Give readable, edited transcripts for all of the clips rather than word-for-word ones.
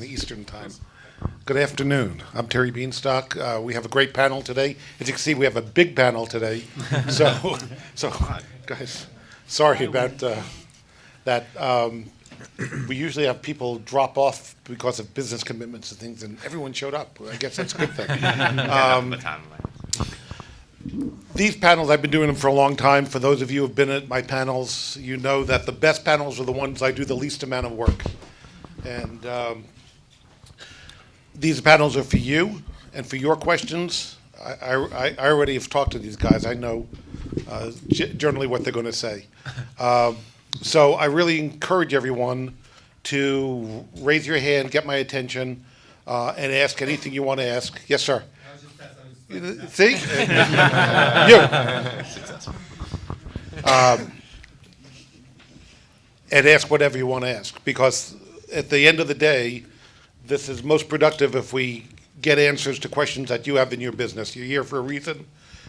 Eastern Time. Good afternoon. I'm Terry Beanstalk. We have a great panel today. As you can see, we have a big panel today. So, guys, sorry about that. We usually have people drop off because of business commitments and things, and everyone showed up. I guess that's a good thing. These panels, I've been doing them for a long time. For those of you who have been at my panels, you know that the best panels are the ones I do the least amount of work. And these panels are for you and for your questions. I already have talked to these guys. I know generally what they're going to say. So I really encourage everyone to raise your hand, get my attention, and ask anything you want to ask. Yes, sir. See? You. And ask whatever you want to ask, because at the end of the day, this is most productive if we get answers to questions that you have in your business. You're here for a reason.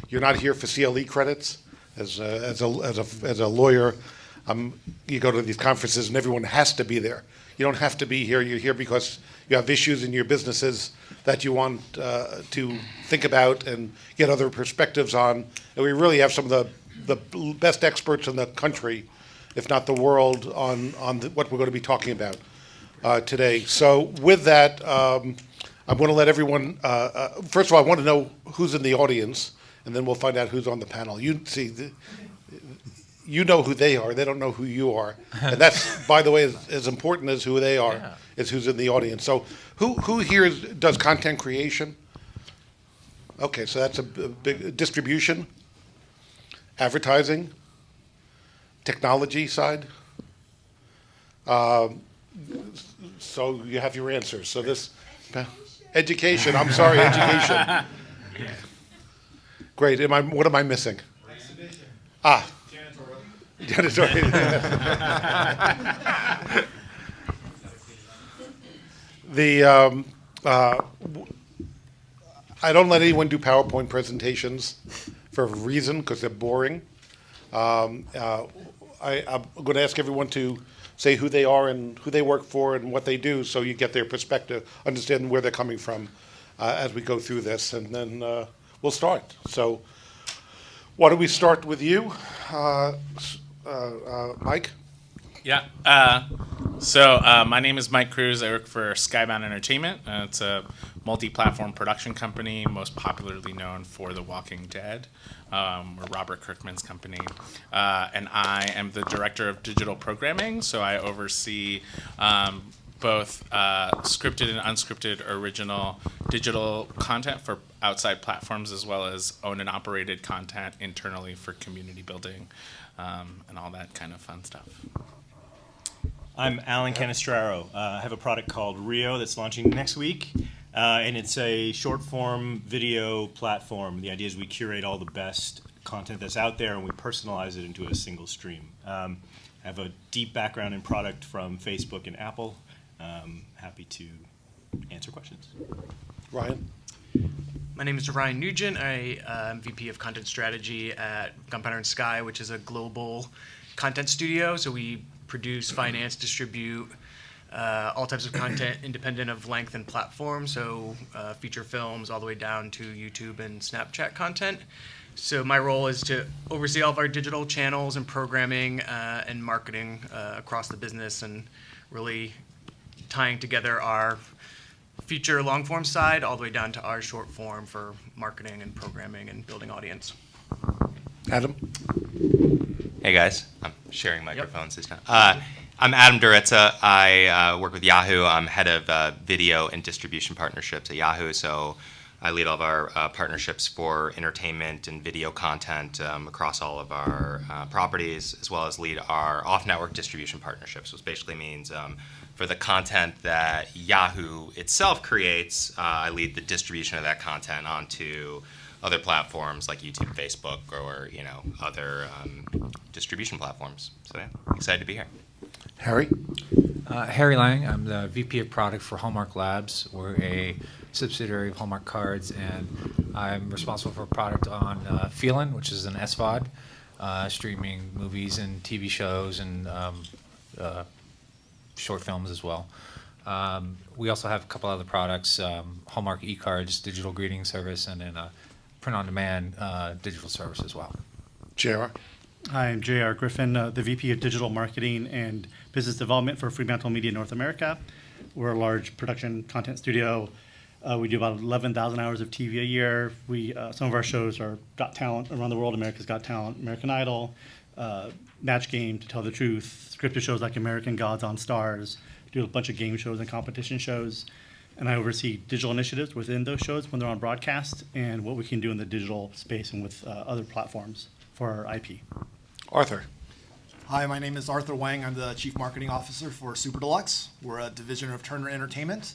You're not here for CLE credits. As a lawyer, you go to these conferences and everyone has to be there. You don't have to be here. You're here because you have issues in your businesses that you want to think about and get other perspectives on. And we really have some of the best experts in the country, if not the world, on what we're going to be talking about today. So with that, I'm going to let everyone, first of all, I want to know who's in the audience, and then we'll find out who's on the panel. You know who they are. They don't know who you are. And that's, by the way, as important as who they are, is who's in the audience. So who here does content creation? Okay, so that's a big distribution, advertising, technology side. So you have your answers. So this education. I'm sorry, education. Great. What am I missing? Exhibition. Janitorial. I don't let anyone do PowerPoint presentations for a reason, because they're boring. I'm going to ask everyone to say who they are and who they work for and what they do, so you get their perspective, understand where they're coming from as we go through this, and then we'll start. So why don't we start with you, Mike? Yeah. My name is Mike Cruz. I work for Skybound Entertainment. It's a multi-platform production company, most popularly known for The Walking Dead. We're Robert Kirkman's company. And I am the director of digital programming, so I oversee both scripted and unscripted original digital content for outside platforms, as well as owned and operated content internally for community building and all that kind of fun stuff. I'm Alan Canestraro. I have a product called Rio that's launching next week, and it's a short-form video platform. The idea is we curate all the best content that's out there, and we personalize it into a single stream. I have a deep background in product from Facebook and Apple. Happy to answer questions. Ryan? My name is Ryan Nugent. I am VP of Content Strategy at Gunpowder and Sky, which is a global content studio. So we produce, finance, distribute all types of content independent of length and platform. So feature films all the way down to YouTube and Snapchat content. So my role is to oversee all of our digital channels and programming and marketing across the business, and really tying together our feature long form side all the way down to our short form for marketing and programming and building audience. Adam? Hey guys, I'm sharing microphones this time. I'm Adam Duritza. I work with Yahoo. I'm head of video and distribution partnerships at Yahoo. So I lead all of our partnerships for entertainment and video content across all of our properties, as well as lead our off-network distribution partnerships, which basically means for the content that Yahoo itself creates, I lead the distribution of that content onto other platforms like YouTube, Facebook, or other distribution platforms. So yeah, excited to be here. Harry? Harry Lang. I'm the VP of Product for Hallmark Labs. We're a subsidiary of Hallmark Cards, and I'm responsible for product on Feelin', which is an SVOD, streaming movies and TV shows and short films as well. We also have a couple other products, Hallmark e-cards, digital greeting service, and then a print-on-demand digital service as well. JR? Hi, I'm J.R. Griffin, the VP of Digital Marketing and Business Development for Fremantle Media North America. We're a large production content studio. We do about 11,000 hours of TV a year. Some of our shows are Got Talent around the world, America's Got Talent, American Idol, Match Game, To Tell the Truth, scripted shows like American Gods on Stars, do a bunch of game shows and competition shows. And I oversee digital initiatives within those shows when they're on broadcast and what we can do in the digital space and with other platforms for our IP. Arthur? Hi, my name is Arthur Wang. I'm the Chief Marketing Officer for Super Deluxe. We're a division of Turner Entertainment,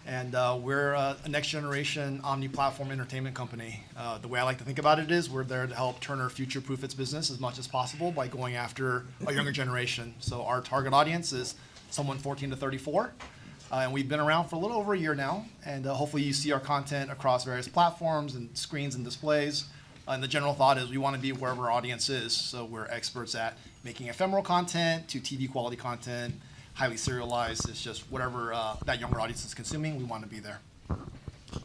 and we're a next-generation omni-platform entertainment company. The way I like to think about it is we're there to help Turner future-proof its business as much as possible by going after a younger generation. So our target audience is someone 14 to 34, and we've been around for a little over a year now, and hopefully you see our content across various platforms and screens and displays. And the general thought is we want to be wherever our audience is. So we're experts at making ephemeral content to TV quality content, highly serialized. It's just whatever that younger audience is consuming, we want to be there.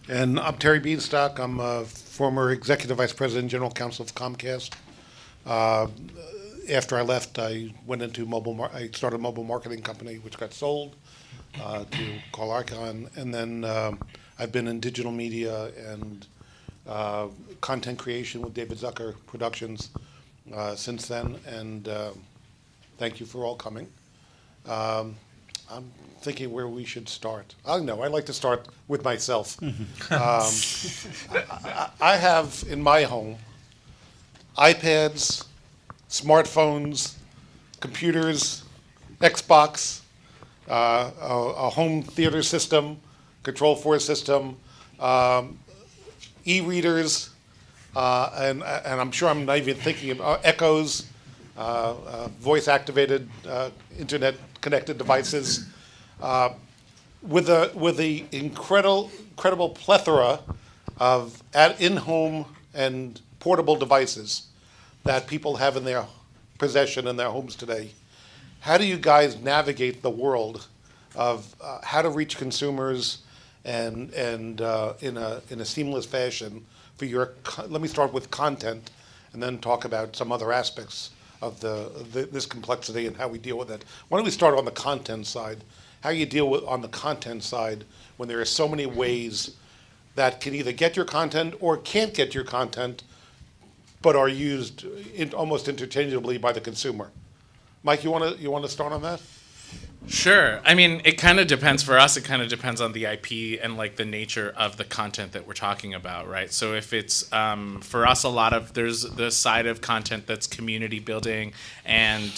And I'm Terry Beanstock. I'm a former Executive Vice President, General Counsel of Comcast. After I left, I went into I started a mobile marketing company, which got sold to Carl Icahn. And then I've been in digital media and content creation with David Zucker Productions since then, and thank you for all coming. I'm thinking where we should start. I know, I like to start with myself. I have in my home iPads, smartphones, computers, Xbox, a home theater system, Control4 system, e-readers, and I'm sure I'm not even thinking of Echoes, voice-activated, internet-connected devices, with the incredible plethora of in-home and portable devices that people have in their possession in their homes today. How do you guys navigate the world of how to reach consumers and in a seamless fashion for let me start with content and then talk about some other aspects of this complexity and how we deal with it. Why don't we start on the content side? How you deal with on the content side when there are so many ways that can either get your content or can't get your content, but are used almost interchangeably by the consumer. Mike, you want to start on that? Sure. I mean, it kind of depends for us. It kind of depends on the IP and like the nature of the content that we're talking about, right? So if it's for us, there's the side of content that's community building and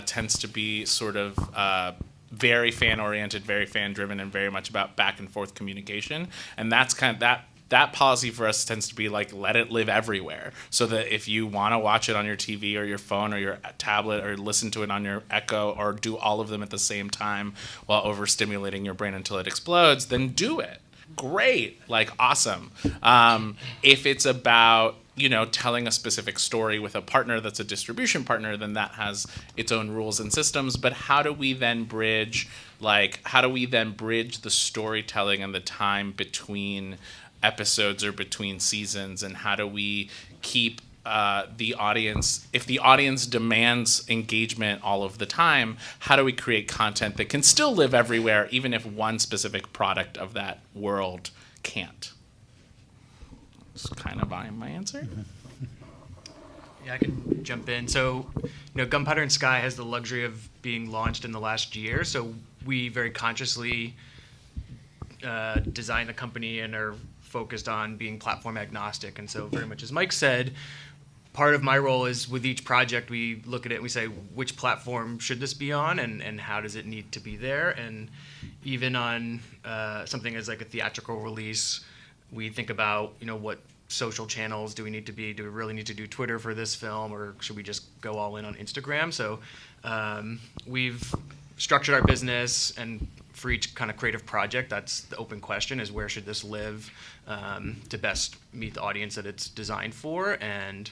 tends to be sort of very fan oriented, very fan driven, and very much about back and forth communication. And that's kind of that policy for us tends to be like, let it live everywhere. So that if you want to watch it on your TV or your phone or your tablet or listen to it on your Echo or do all of them at the same time while overstimulating your brain until it explodes, then do it. Great. Like, awesome. If it's about, telling a specific story with a partner that's a distribution partner, then that has its own rules and systems. But how do we then bridge the storytelling and the time between episodes or between seasons, and how do we keep the audience, if the audience demands engagement all of the time, how do we create content that can still live everywhere even if one specific product of that world can't? That's kind of my answer. Yeah, I can jump in. So, Gunpowder and Sky has the luxury of being launched in the last year, so we very consciously designed the company and are focused on being platform agnostic. And so very much as Mike said, part of my role is with each project, we look at it and we say, which platform should this be on and how does it need to be there? And even on something as like a theatrical release, we think about, what social channels do we need to be? Do we really need to do Twitter for this film, or should we just go all in on Instagram? So we've structured our business, and for each kind of creative project, that's the open question, is where should this live to best meet the audience that it's designed for? And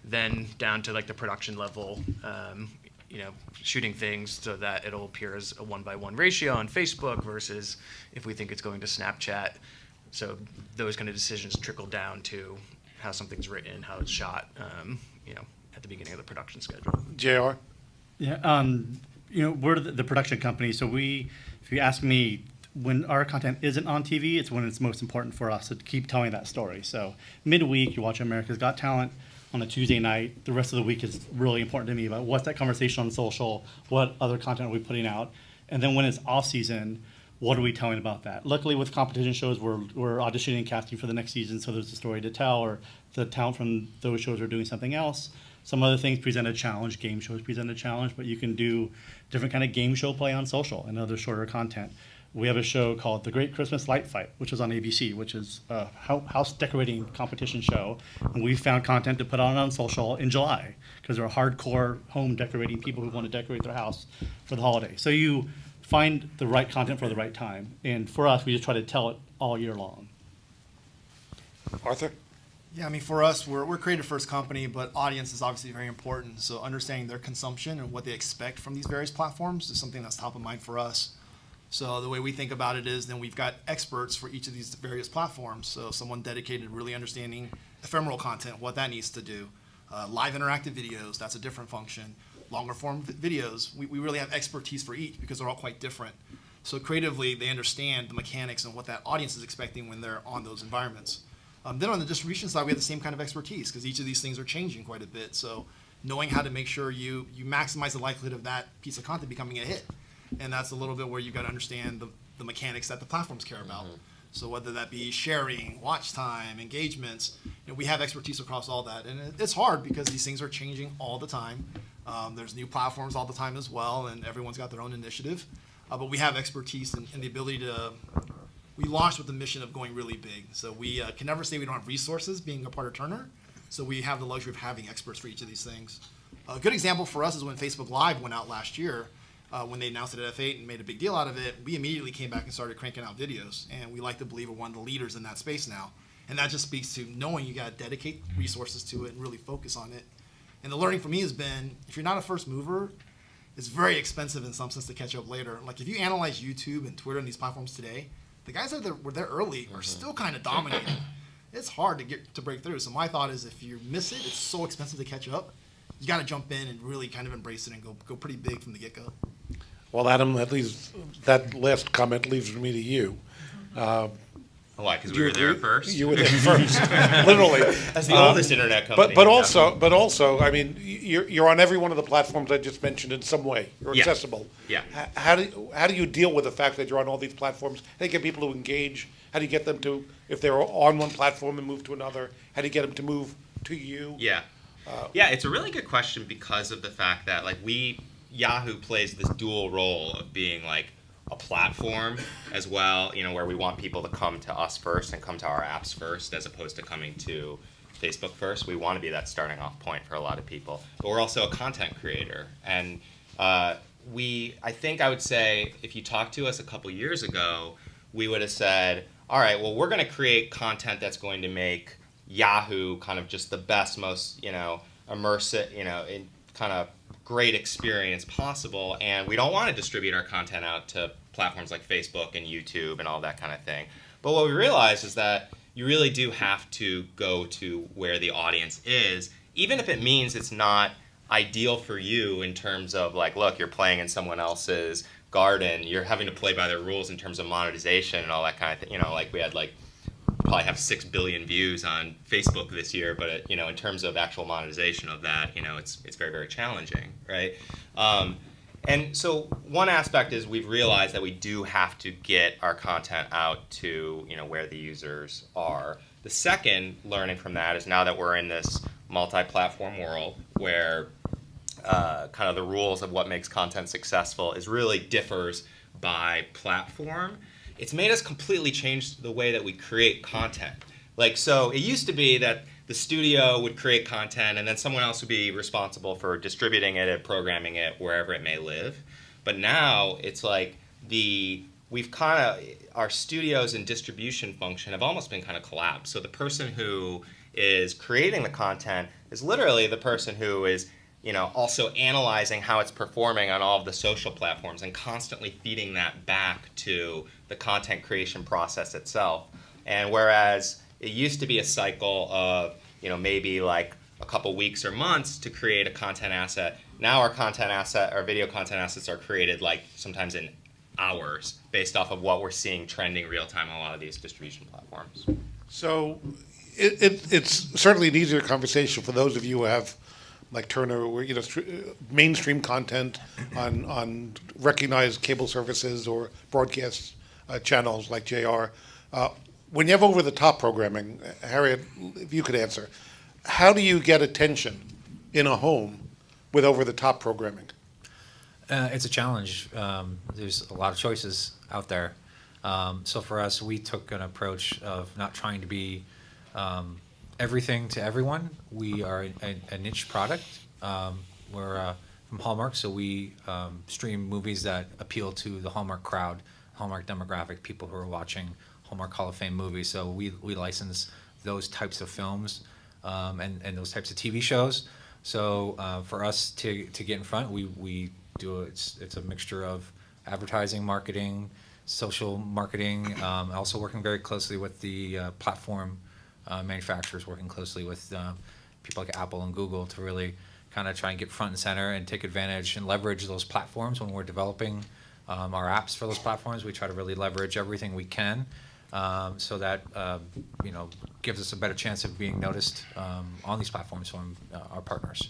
then down to like the production level, shooting things so that it'll appear as a 1-by-1 ratio on Facebook versus if we think it's going to Snapchat. So those kind of decisions trickle down to how something's written, how it's shot, at the beginning of the production schedule. JR? Yeah, we're the production company, so if you ask me, when our content isn't on TV, it's when it's most important for us to keep telling that story. So midweek, you watch America's Got Talent on a Tuesday night. The rest of the week is really important to me about what's that conversation on social, what other content are we putting out, and then when it's off season, what are we telling about that? Luckily, with competition shows, we're auditioning and casting for the next season, so there's a story to tell, or the talent from those shows are doing something else. Some other things present a challenge, game shows present a challenge, but you can do different kind of game show play on social and other shorter content. We have a show called The Great Christmas Light Fight, which is on ABC, which is a house decorating competition show. And we found content to put on social in July because there are hardcore home decorating people who want to decorate their house for the holiday. So you find the right content for the right time. And for us, we just try to tell it all year long. Arthur? Yeah, I mean, for us, we're a creative first company, but audience is obviously very important. So understanding their consumption and what they expect from these various platforms is something that's top of mind for us. So the way we think about it is then we've got experts for each of these various platforms. So someone dedicated to really understanding ephemeral content, what that needs to do. Live interactive videos, that's a different function. Longer form videos, we really have expertise for each because they're all quite different. So creatively, they understand the mechanics and what that audience is expecting when they're on those environments. Then on the distribution side, we have the same kind of expertise because each of these things are changing quite a bit. So knowing how to make sure you maximize the likelihood of that piece of content becoming a hit. And that's a little bit where you've got to understand the mechanics that the platforms care about. So whether that be sharing, watch time, engagements, we have expertise across all that. And it's hard because these things are changing all the time. There's new platforms all the time as well, and everyone's got their own initiative. But we have expertise and the ability to, we launched with the mission of going really big. So we can never say we don't have resources being a part of Turner. So we have the luxury of having experts for each of these things. A good example for us is when Facebook Live went out last year. When they announced it at F8 and made a big deal out of it, we immediately came back and started cranking out videos. And we like to believe we're one of the leaders in that space now. And that just speaks to knowing you got to dedicate resources to it and really focus on it. And the learning for me has been, if you're not a first mover, it's very expensive in some sense to catch up later. Like if you analyze YouTube and Twitter and these platforms today, the guys that were there early are still kind of dominating. It's hard to break through. So my thought is if you miss it, it's so expensive to catch up. You got to jump in and really kind of embrace it and go pretty big from the get-go. Well, Adam, that last comment leaves me to you. Why? Because we were there first. You were there first, literally. As the oldest internet company. But also, I mean, you're on every one of the platforms I just mentioned in some way. You're Yeah. accessible. Yeah. How do you deal with the fact that you're on all these platforms? How do you get people to engage? How do you get them to, if they're on one platform and move to another, how do you get them to move to you? Yeah. Yeah, it's a really good question because of the fact that Yahoo plays this dual role of being like a platform as well, where we want people to come to us first and come to our apps first as opposed to coming to Facebook first. We want to be that starting off point for a lot of people. But we're also a content creator. And I think I would say if you talked to us a couple years ago, we would have said, all right, well, we're going to create content that's going to make Yahoo kind of just the best, most, immersive, in kind of great experience possible, and we don't want to distribute our content out to platforms like Facebook and YouTube and all that kind of thing. But what we realized is that you really do have to go to where the audience is, even if it means it's not ideal for you in terms of look, you're playing in someone else's garden, you're having to play by their rules in terms of monetization and all that kind of thing. We had probably have 6 billion views on Facebook this year, but in terms of actual monetization of that, it's very, very challenging, right? And so one aspect is we've realized that we do have to get our content out to where the users are. The second learning from that is now that we're in this multi-platform world where kind of the rules of what makes content successful is really differs by platform. It's made us completely change the way that we create content. So it used to be that the studio would create content and then someone else would be responsible for distributing it and programming it wherever it may live. But now it's our studios and distribution function have almost been kind of collapsed. So the person who is creating the content is literally the person who is also analyzing how it's performing on all of the social platforms and constantly feeding that back to the content creation process itself. And whereas it used to be a cycle of, maybe like a couple weeks or months to create a content asset, now our video content assets are created like sometimes in hours based off of what we're seeing trending real time on a lot of these distribution platforms. So it's certainly an easier conversation for those of you who have, like Turner, where, mainstream content on recognized cable services or broadcast channels like JR. When you have over-the-top programming, Harriet, if you could answer, how do you get attention in a home with over-the-top programming? It's a challenge. There's a lot of choices out there. So for us, we took an approach of not trying to be everything to everyone. We are a niche product. We're from Hallmark, so we stream movies that appeal to the Hallmark crowd, Hallmark demographic, people who are watching Hallmark Hall of Fame movies. So we license those types of films and those types of TV shows. So for us to get in front, we do it's a mixture of advertising, marketing, social marketing, also working very closely with the platform manufacturers, working closely with people like Apple and Google to really kind of try and get front and center and take advantage and leverage those platforms when we're developing our apps for those platforms. We try to really leverage everything we can so that gives us a better chance of being noticed on these platforms from our partners.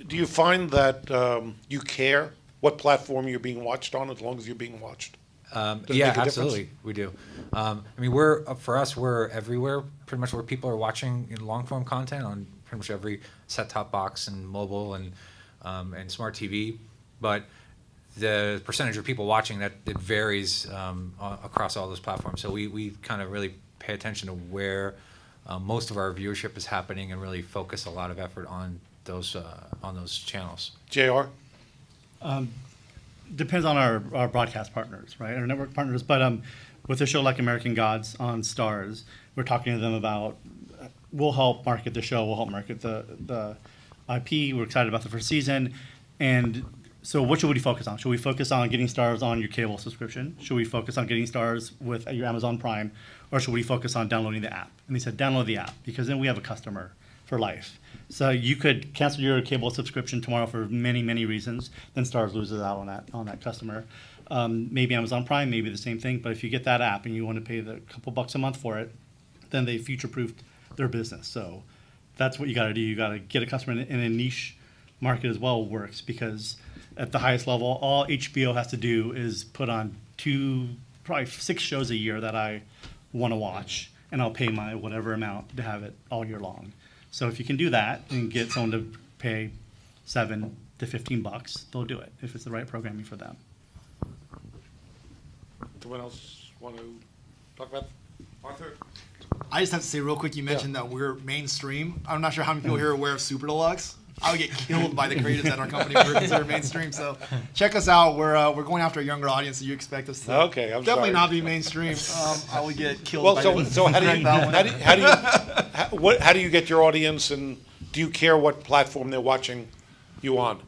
Do you find that you care what platform you're being watched on as long as you're being watched? Does it Yeah, make a absolutely, we do. For us, we're everywhere, pretty much where people are watching long form content on pretty much every set-top box and mobile and smart TV. But the percentage of people watching that it varies across all those platforms. So we kind of really pay attention to where most of our viewership is happening and really focus a lot of effort on those channels. JR? Depends on our broadcast partners, right? Our network partners. But with a show like American Gods on Stars, we're talking to them about, we'll help market the show, we'll help market the IP. We're excited about the first season. And so what should we focus on? Should we focus on getting Stars on your cable subscription? Should we focus on getting Stars with your Amazon Prime? Or should we focus on downloading the app? And they said, download the app, because then we have a customer for life. So you could cancel your cable subscription tomorrow for many, many reasons. Then Stars loses out on that customer. Maybe Amazon Prime, maybe the same thing. But if you get that app and you want to pay the couple bucks a month for it, then they future-proofed their business. So that's what you got to do. You got to get a customer in a niche market as well works, because at the highest level, all HBO has to do is put on probably 6 shows a year that I want to watch, and I'll pay my whatever amount to have it all year long. So if you can do that and get someone to pay $7 to $15, they'll do it if it's the right programming for them. Anyone else want to talk about Arthur? I just have to say real quick, you mentioned that we're mainstream. I'm not sure how many people here are aware of Super Deluxe. I would get killed by the creatives at our company if we're considered mainstream. So check us out. We're going after a younger audience, so you expect us to Okay, I'm definitely sorry. not be mainstream. I would get killed. Well, by so how do you that one. how do you get your audience, and do you care what platform they're watching you on?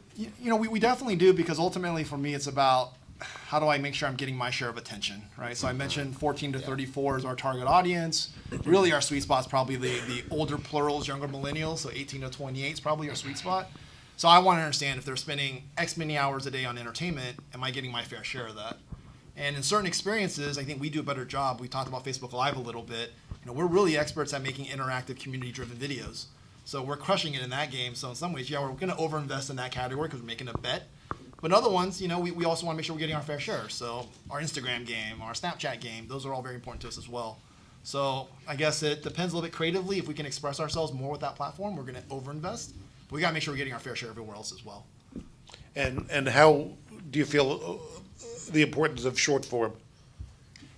We definitely do, because ultimately for me it's about how do I make sure I'm getting my share of attention, right? So I mentioned 14 to 34 is our target audience. Really our sweet spot is probably the older plurals, younger millennials, so 18 to 28 is probably our sweet spot. So I want to understand if they're spending X many hours a day on entertainment, am I getting my fair share of that? And in certain experiences, I think we do a better job. We talked about Facebook Live a little bit. We're really experts at making interactive, community-driven videos. So we're crushing it in that game. So in some ways, yeah, we're going to overinvest in that category because we're making a bet. But other ones, we also want to make sure we're getting our fair share. So our Instagram game, our Snapchat game, those are all very important to us as well. So I guess it depends a little bit creatively. If we can express ourselves more with that platform, we're going to overinvest. But we got to make sure we're getting our fair share everywhere else as well. And how do you feel the importance of short form?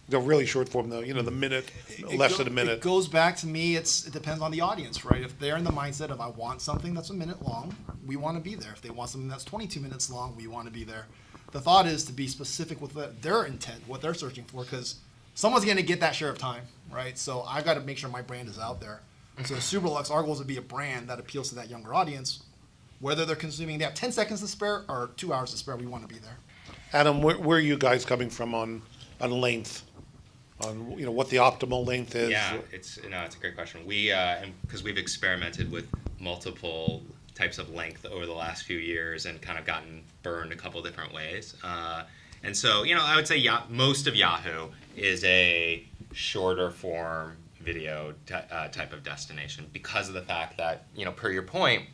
The really short form, though, the minute, less than a minute. It goes back to me, it depends on the audience, right? If they're in the mindset of I want something that's a minute long, we want to be there. If they want something that's 22 minutes long, we want to be there. The thought is to be specific with their intent, what they're searching for, because someone's going to get that share of time, right? So I've got to make sure my brand is out there. So Super Deluxe, our goal is to be a brand that appeals to that younger audience. Whether they're consuming, they have 10 seconds to spare or 2 hours to spare, we want to be there. Adam, where are you guys coming from on length? On, what the optimal length is? Yeah, it's a great question. We because we've experimented with multiple types of length over the last few years and kind of gotten burned a couple different ways. And so, I would say most of Yahoo is a shorter form video type of destination because of the fact that, per your point,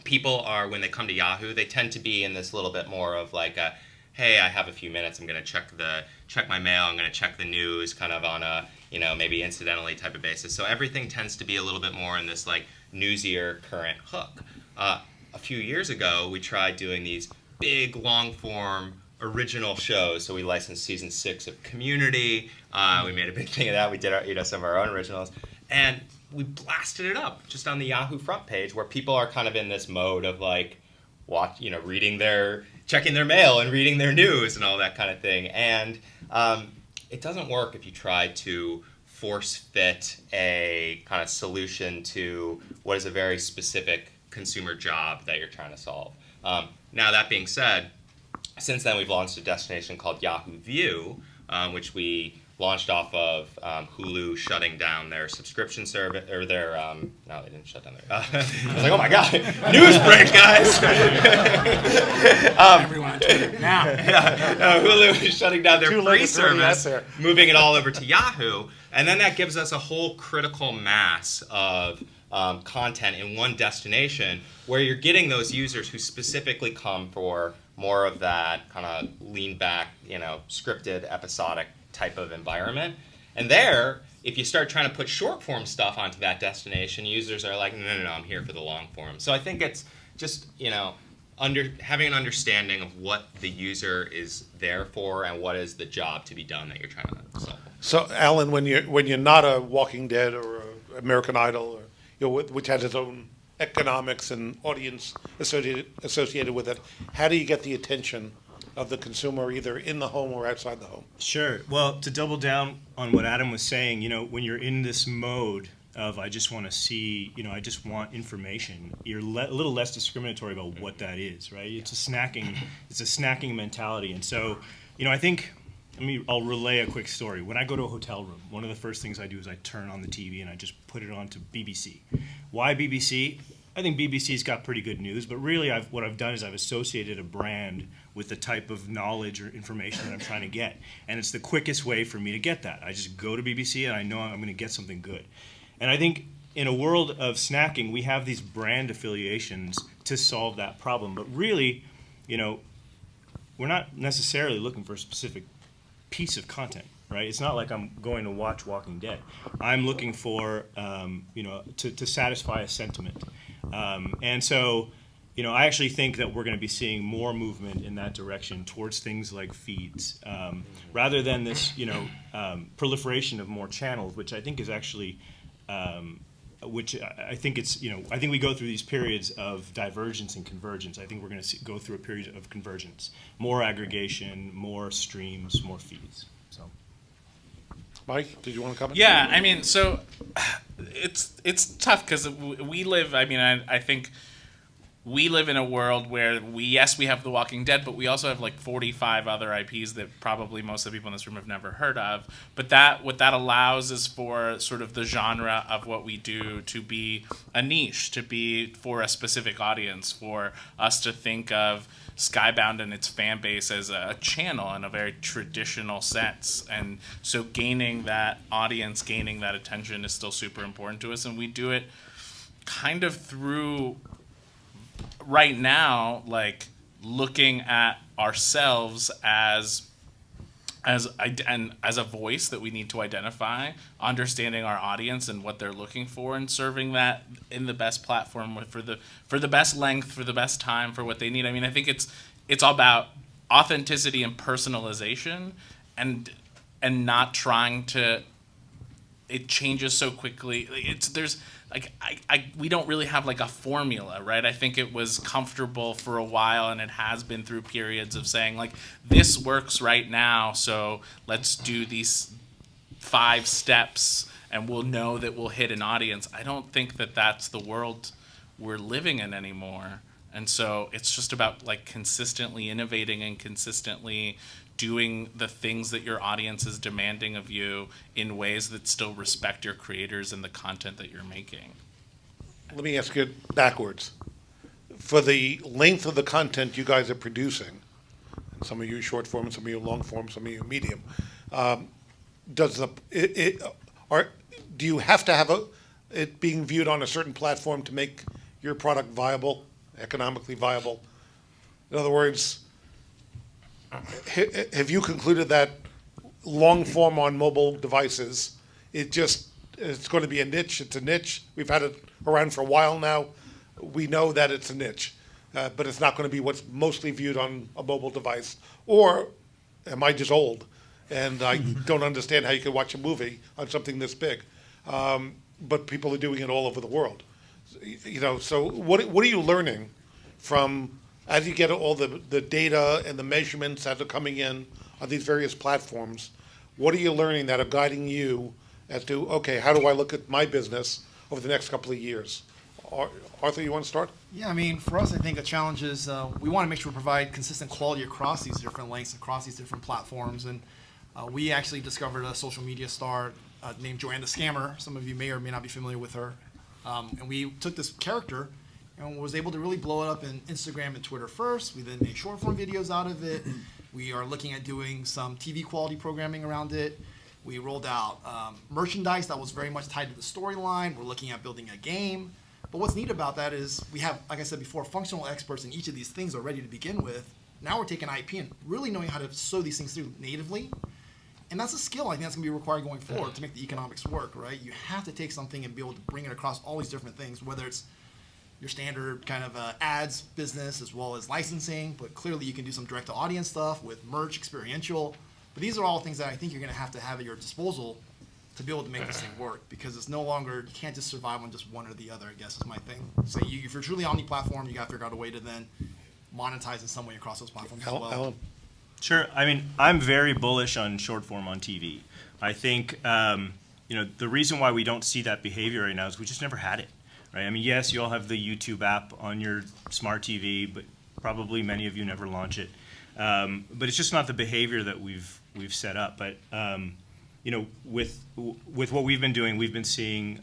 people are, when they come to Yahoo, they tend to be in this little bit more of like a, hey, I have a few minutes, I'm going to check my mail, I'm going to check the news kind of on a, maybe incidentally type of basis. So everything tends to be a little bit more in this like newsier current hook. A few years ago, we tried doing these big long form original shows. So we licensed season 6 of Community. We made a big thing of that. We did some of our own originals. And we blasted it up just on the Yahoo front page where people are kind of in this mode of like, checking their mail and reading their news and all that kind of thing. And it doesn't work if you try to force fit a kind of solution to what is a very specific consumer job that you're trying to solve. Now, that being said, since then we've launched a destination called Yahoo View, which we launched off of Hulu shutting down their subscription service, or their, no, they didn't shut down their, I was like, oh my God, news break, guys! Everyone on Twitter now. Hulu is shutting down their Too late, free it's already out service, there. moving it all over to Yahoo, and then that gives us a whole critical mass of content in one destination where you're getting those users who specifically come for more of that kind of lean back, scripted, episodic type of environment. And there, if you start trying to put short form stuff onto that destination, users are like, no, I'm here for the long form. So I think it's just, having an understanding of what the user is there for and what is the job to be done that you're trying to solve. So, Alan, when you're not a Walking Dead or a American Idol, or which has its own economics and audience associated with it, how do you get the attention of the consumer either in the home or outside the home? Sure. Well, to double down on what Adam was saying, when you're in this mode of I just want to see, I just want information, you're a little less discriminatory about what that is, right? It's a snacking mentality. And so, I think, I'll relay a quick story. When I go to a hotel room, one of the first things I do is I turn on the TV and I just put it on to BBC. Why BBC? I think BBC's got pretty good news, but really what I've done is I've associated a brand with the type of knowledge or information that I'm trying to get. And it's the quickest way for me to get that. I just go to BBC and I know I'm going to get something good. And I think in a world of snacking, we have these brand affiliations to solve that problem. But really, we're not necessarily looking for a specific piece of content, right? It's not like I'm going to watch Walking Dead. I'm looking for, to satisfy a sentiment. And so, I actually think that we're going to be seeing more movement in that direction towards things like feeds, rather than this, proliferation of more channels, which I think is actually, which I think it's, I think we go through these periods of divergence and convergence. I think we're going to go through a period of convergence, more aggregation, more streams, more feeds. So. Mike, did you want to comment? Yeah, so it's tough because we live. I think we live in a world where we have The Walking Dead, but we also have like 45 other IPs that probably most of the people in this room have never heard of. But what that allows is for sort of the genre of what we do to be a niche, to be for a specific audience, for us to think of Skybound and its fan base as a channel in a very traditional sense. And so gaining that audience, gaining that attention is still super important to us. And we do it kind of through, right now, like looking at ourselves as a voice that we need to identify, understanding our audience and what they're looking for, and serving that in the best platform for the best length, for the best time, for what they need. I think it's all about authenticity and personalization, and not trying to. It changes so quickly. We don't really have like a formula, right? I think it was comfortable for a while, and it has been through periods of saying like, this works right now, so let's do these 5 steps and we'll know that we'll hit an audience. I don't think that that's the world we're living in anymore. And so it's just about like consistently innovating and consistently doing the things that your audience is demanding of you in ways that still respect your creators and the content that you're making. Let me ask you backwards. For the length of the content you guys are producing, some of you short form, some of you long form, some of you medium, do you have to have it being viewed on a certain platform to make your product viable, economically viable? In other words, have you concluded that long form on mobile devices, it's going to be a niche? It's a niche. We've had it around for a while now. We know that it's a niche, but it's not going to be what's mostly viewed on a mobile device. Or am I just old and I don't understand how you can watch a movie on something this big? But people are doing it all over the world. So what are you learning from, as you get all the data and the measurements that are coming in on these various platforms, what are you learning that are guiding you as to, okay, how do I look at my business over the next couple of years? Arthur, you want to start? Yeah, I mean, for us, I think a challenge is we want to make sure we provide consistent quality across these different lengths, across these different platforms. And we actually discovered a social media star named Joanne the Scammer. Some of you may or may not be familiar with her. And we took this character and was able to really blow it up in Instagram and Twitter first. We then made short form videos out of it. We are looking at doing some TV quality programming around it. We rolled out merchandise that was very much tied to the storyline. We're looking at building a game. But what's neat about that is we have, like I said before, functional experts in each of these things already to begin with. Now we're taking IP and really knowing how to sew these things through natively. And that's a skill I think that's going to be required going forward to make the economics work, right? You have to take something and be able to bring it across all these different things, whether it's your standard kind of ads business as well as licensing, but clearly you can do some direct-to-audience stuff with merch, experiential. But these are all things that I think you're going to have at your disposal to be able to make this thing work, because it's no longer, you can't just survive on just one or the other, I guess is my thing. So if you're truly omni-platform, you got to figure out a way to then monetize in some way across those platforms as well. Alan? Sure. I mean, I'm very bullish on short form on TV. I think the reason why we don't see that behavior right now is we just never had it, right? I mean, yes, you all have the YouTube app on your smart TV, but probably many of you never launch it. But it's just not the behavior that we've set up. But with what we've been doing, we've been seeing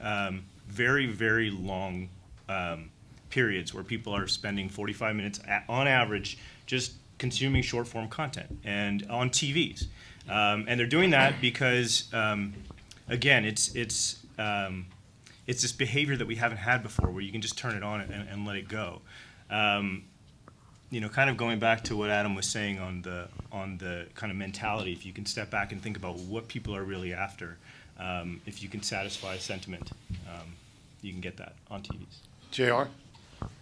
very, very long periods where people are spending 45 minutes on average just consuming short form content and on TVs, and they're doing that because again, it's this behavior that we haven't had before, where you can just turn it on and let it go. Kind of going back to what Adam was saying on the kind of mentality, if you can step back and think about what people are really after, if you can satisfy sentiment, you can get that on TVs. JR?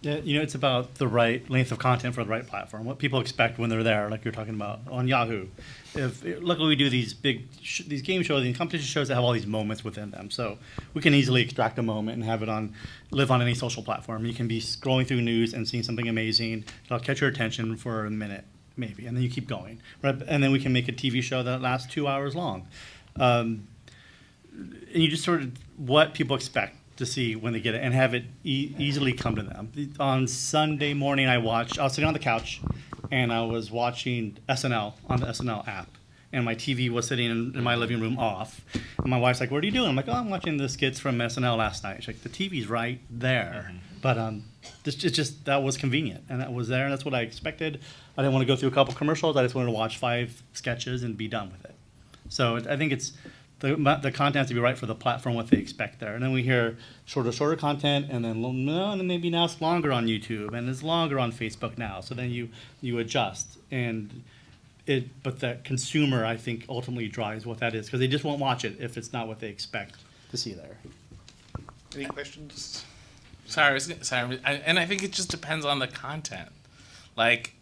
Yeah, it's about the right length of content for the right platform. What people expect when they're there, like you're talking about on Yahoo. Luckily, we do these big these game shows, these competition shows that have all these moments within them. So we can easily extract a moment and have it live on any social platform. You can be scrolling through news and seeing something amazing. It'll catch your attention for a minute, maybe, and then you keep going. Right? And then we can make a TV show that lasts 2 hours long. And you just sort of what people expect to see when they get it and have it easily come to them. On Sunday morning, I was sitting on the couch and I was watching SNL on the SNL app, and my TV was sitting in my living room off. And my wife's like, "What are you doing?" I'm like, "Oh, I'm watching the skits from SNL last night." She's like, "The TV's right there." But that was convenient, and that was there, and that's what I expected. I didn't want to go through a couple commercials. I just wanted to watch 5 sketches and be done with it. So I think it's the content has to be right for the platform, what they expect there. And then we hear shorter content, and then maybe now it's longer on YouTube, and it's longer on Facebook now. So then you adjust, but the consumer, I think, ultimately drives what that is, because they just won't watch it if it's not what they expect to see there. Any questions? Sorry, and I think it just depends on the content. Like,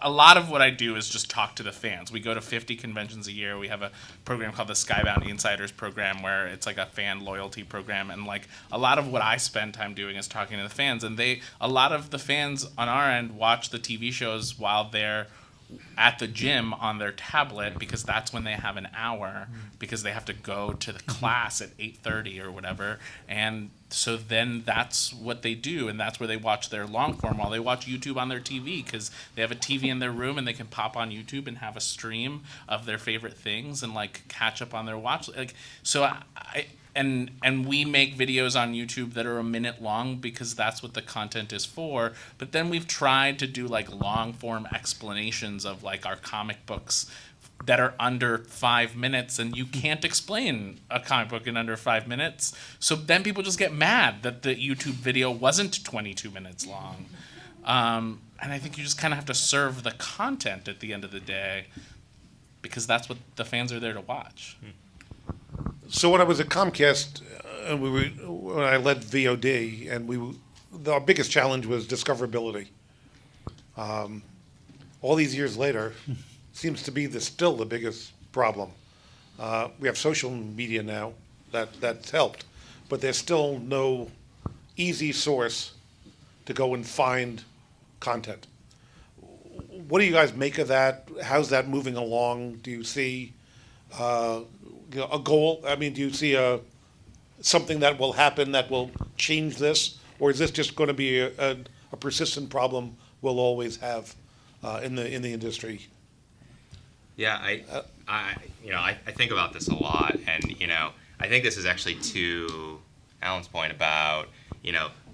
a lot of what I do is just talk to the fans. We go to 50 conventions a year. We have a program called the Skybound Insiders program, where it's like a fan loyalty program. And like a lot of what I spend time doing is talking to the fans. And a lot of the fans on our end watch the TV shows while they're at the gym on their tablet because that's when they have an hour because they have to go to the class at 8:30 or whatever, and so then that's what they do, and that's where they watch their long form while they watch YouTube on their TV because they have a TV in their room and they can pop on YouTube and have a stream of their favorite things and like catch up on their watch. Like so, and we make videos on YouTube that are a minute long because that's what the content is for. But then we've tried to do like long form explanations of like our comic books that are under 5 minutes, and you can't explain a comic book in under 5 minutes. So then people just get mad that the YouTube video wasn't 22 minutes long. And I think you just kind of have to serve the content at the end of the day because that's what the fans are there to watch. So when I was at Comcast, when I led VOD, and our biggest challenge was discoverability. All these years later, seems to be still the biggest problem. We have social media now that's helped, but there's still no easy source to go and find content. What do you guys make of that? How's that moving along? Do you see a goal? I mean, do you see something that will happen that will change this, or is this just going to be a persistent problem we'll always have in the industry? Yeah, I think about this a lot, and I think this is actually to Alan's point about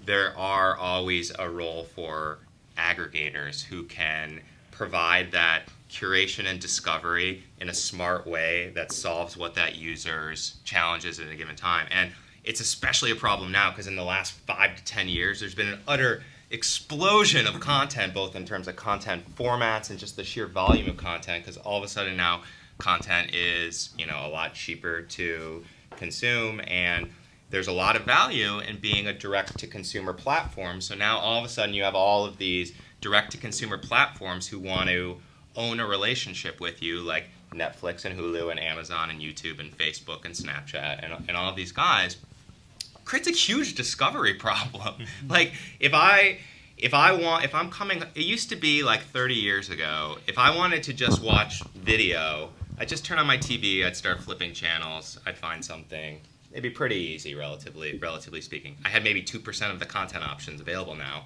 there are always a role for aggregators who can provide that curation and discovery in a smart way that solves what that user's challenges at a given time. And it's especially a problem now because in the last 5 to 10 years, there's been an utter explosion of content, both in terms of content formats and just the sheer volume of content, because all of a sudden now content is a lot cheaper to consume, and there's a lot of value in being a direct-to-consumer platform. So now all of a sudden you have all of these direct-to-consumer platforms who want to own a relationship with you, like Netflix and Hulu and Amazon and YouTube and Facebook and Snapchat and all of these guys. Creates a huge discovery problem. Like if I'm coming, it used to be like 30 years ago, if I wanted to just watch video, I'd just turn on my TV, I'd start flipping channels, I'd find something. It'd be pretty easy, relatively speaking. I had maybe 2% of the content options available now.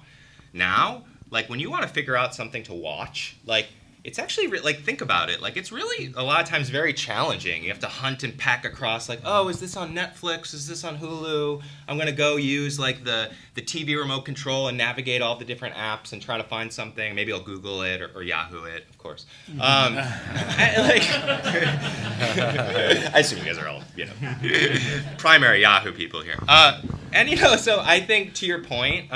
Now, like when you want to figure out something to watch, like it's actually, think about it. Like, it's really, a lot of times, very challenging. You have to hunt and pack across, like, oh, is this on Netflix? Is this on Hulu? I'm going to go use, like, the TV remote control and navigate all the different apps and try to find something. Maybe I'll Google it or Yahoo it, of course. I assume you guys are all, primary Yahoo people here. So I think, to your point,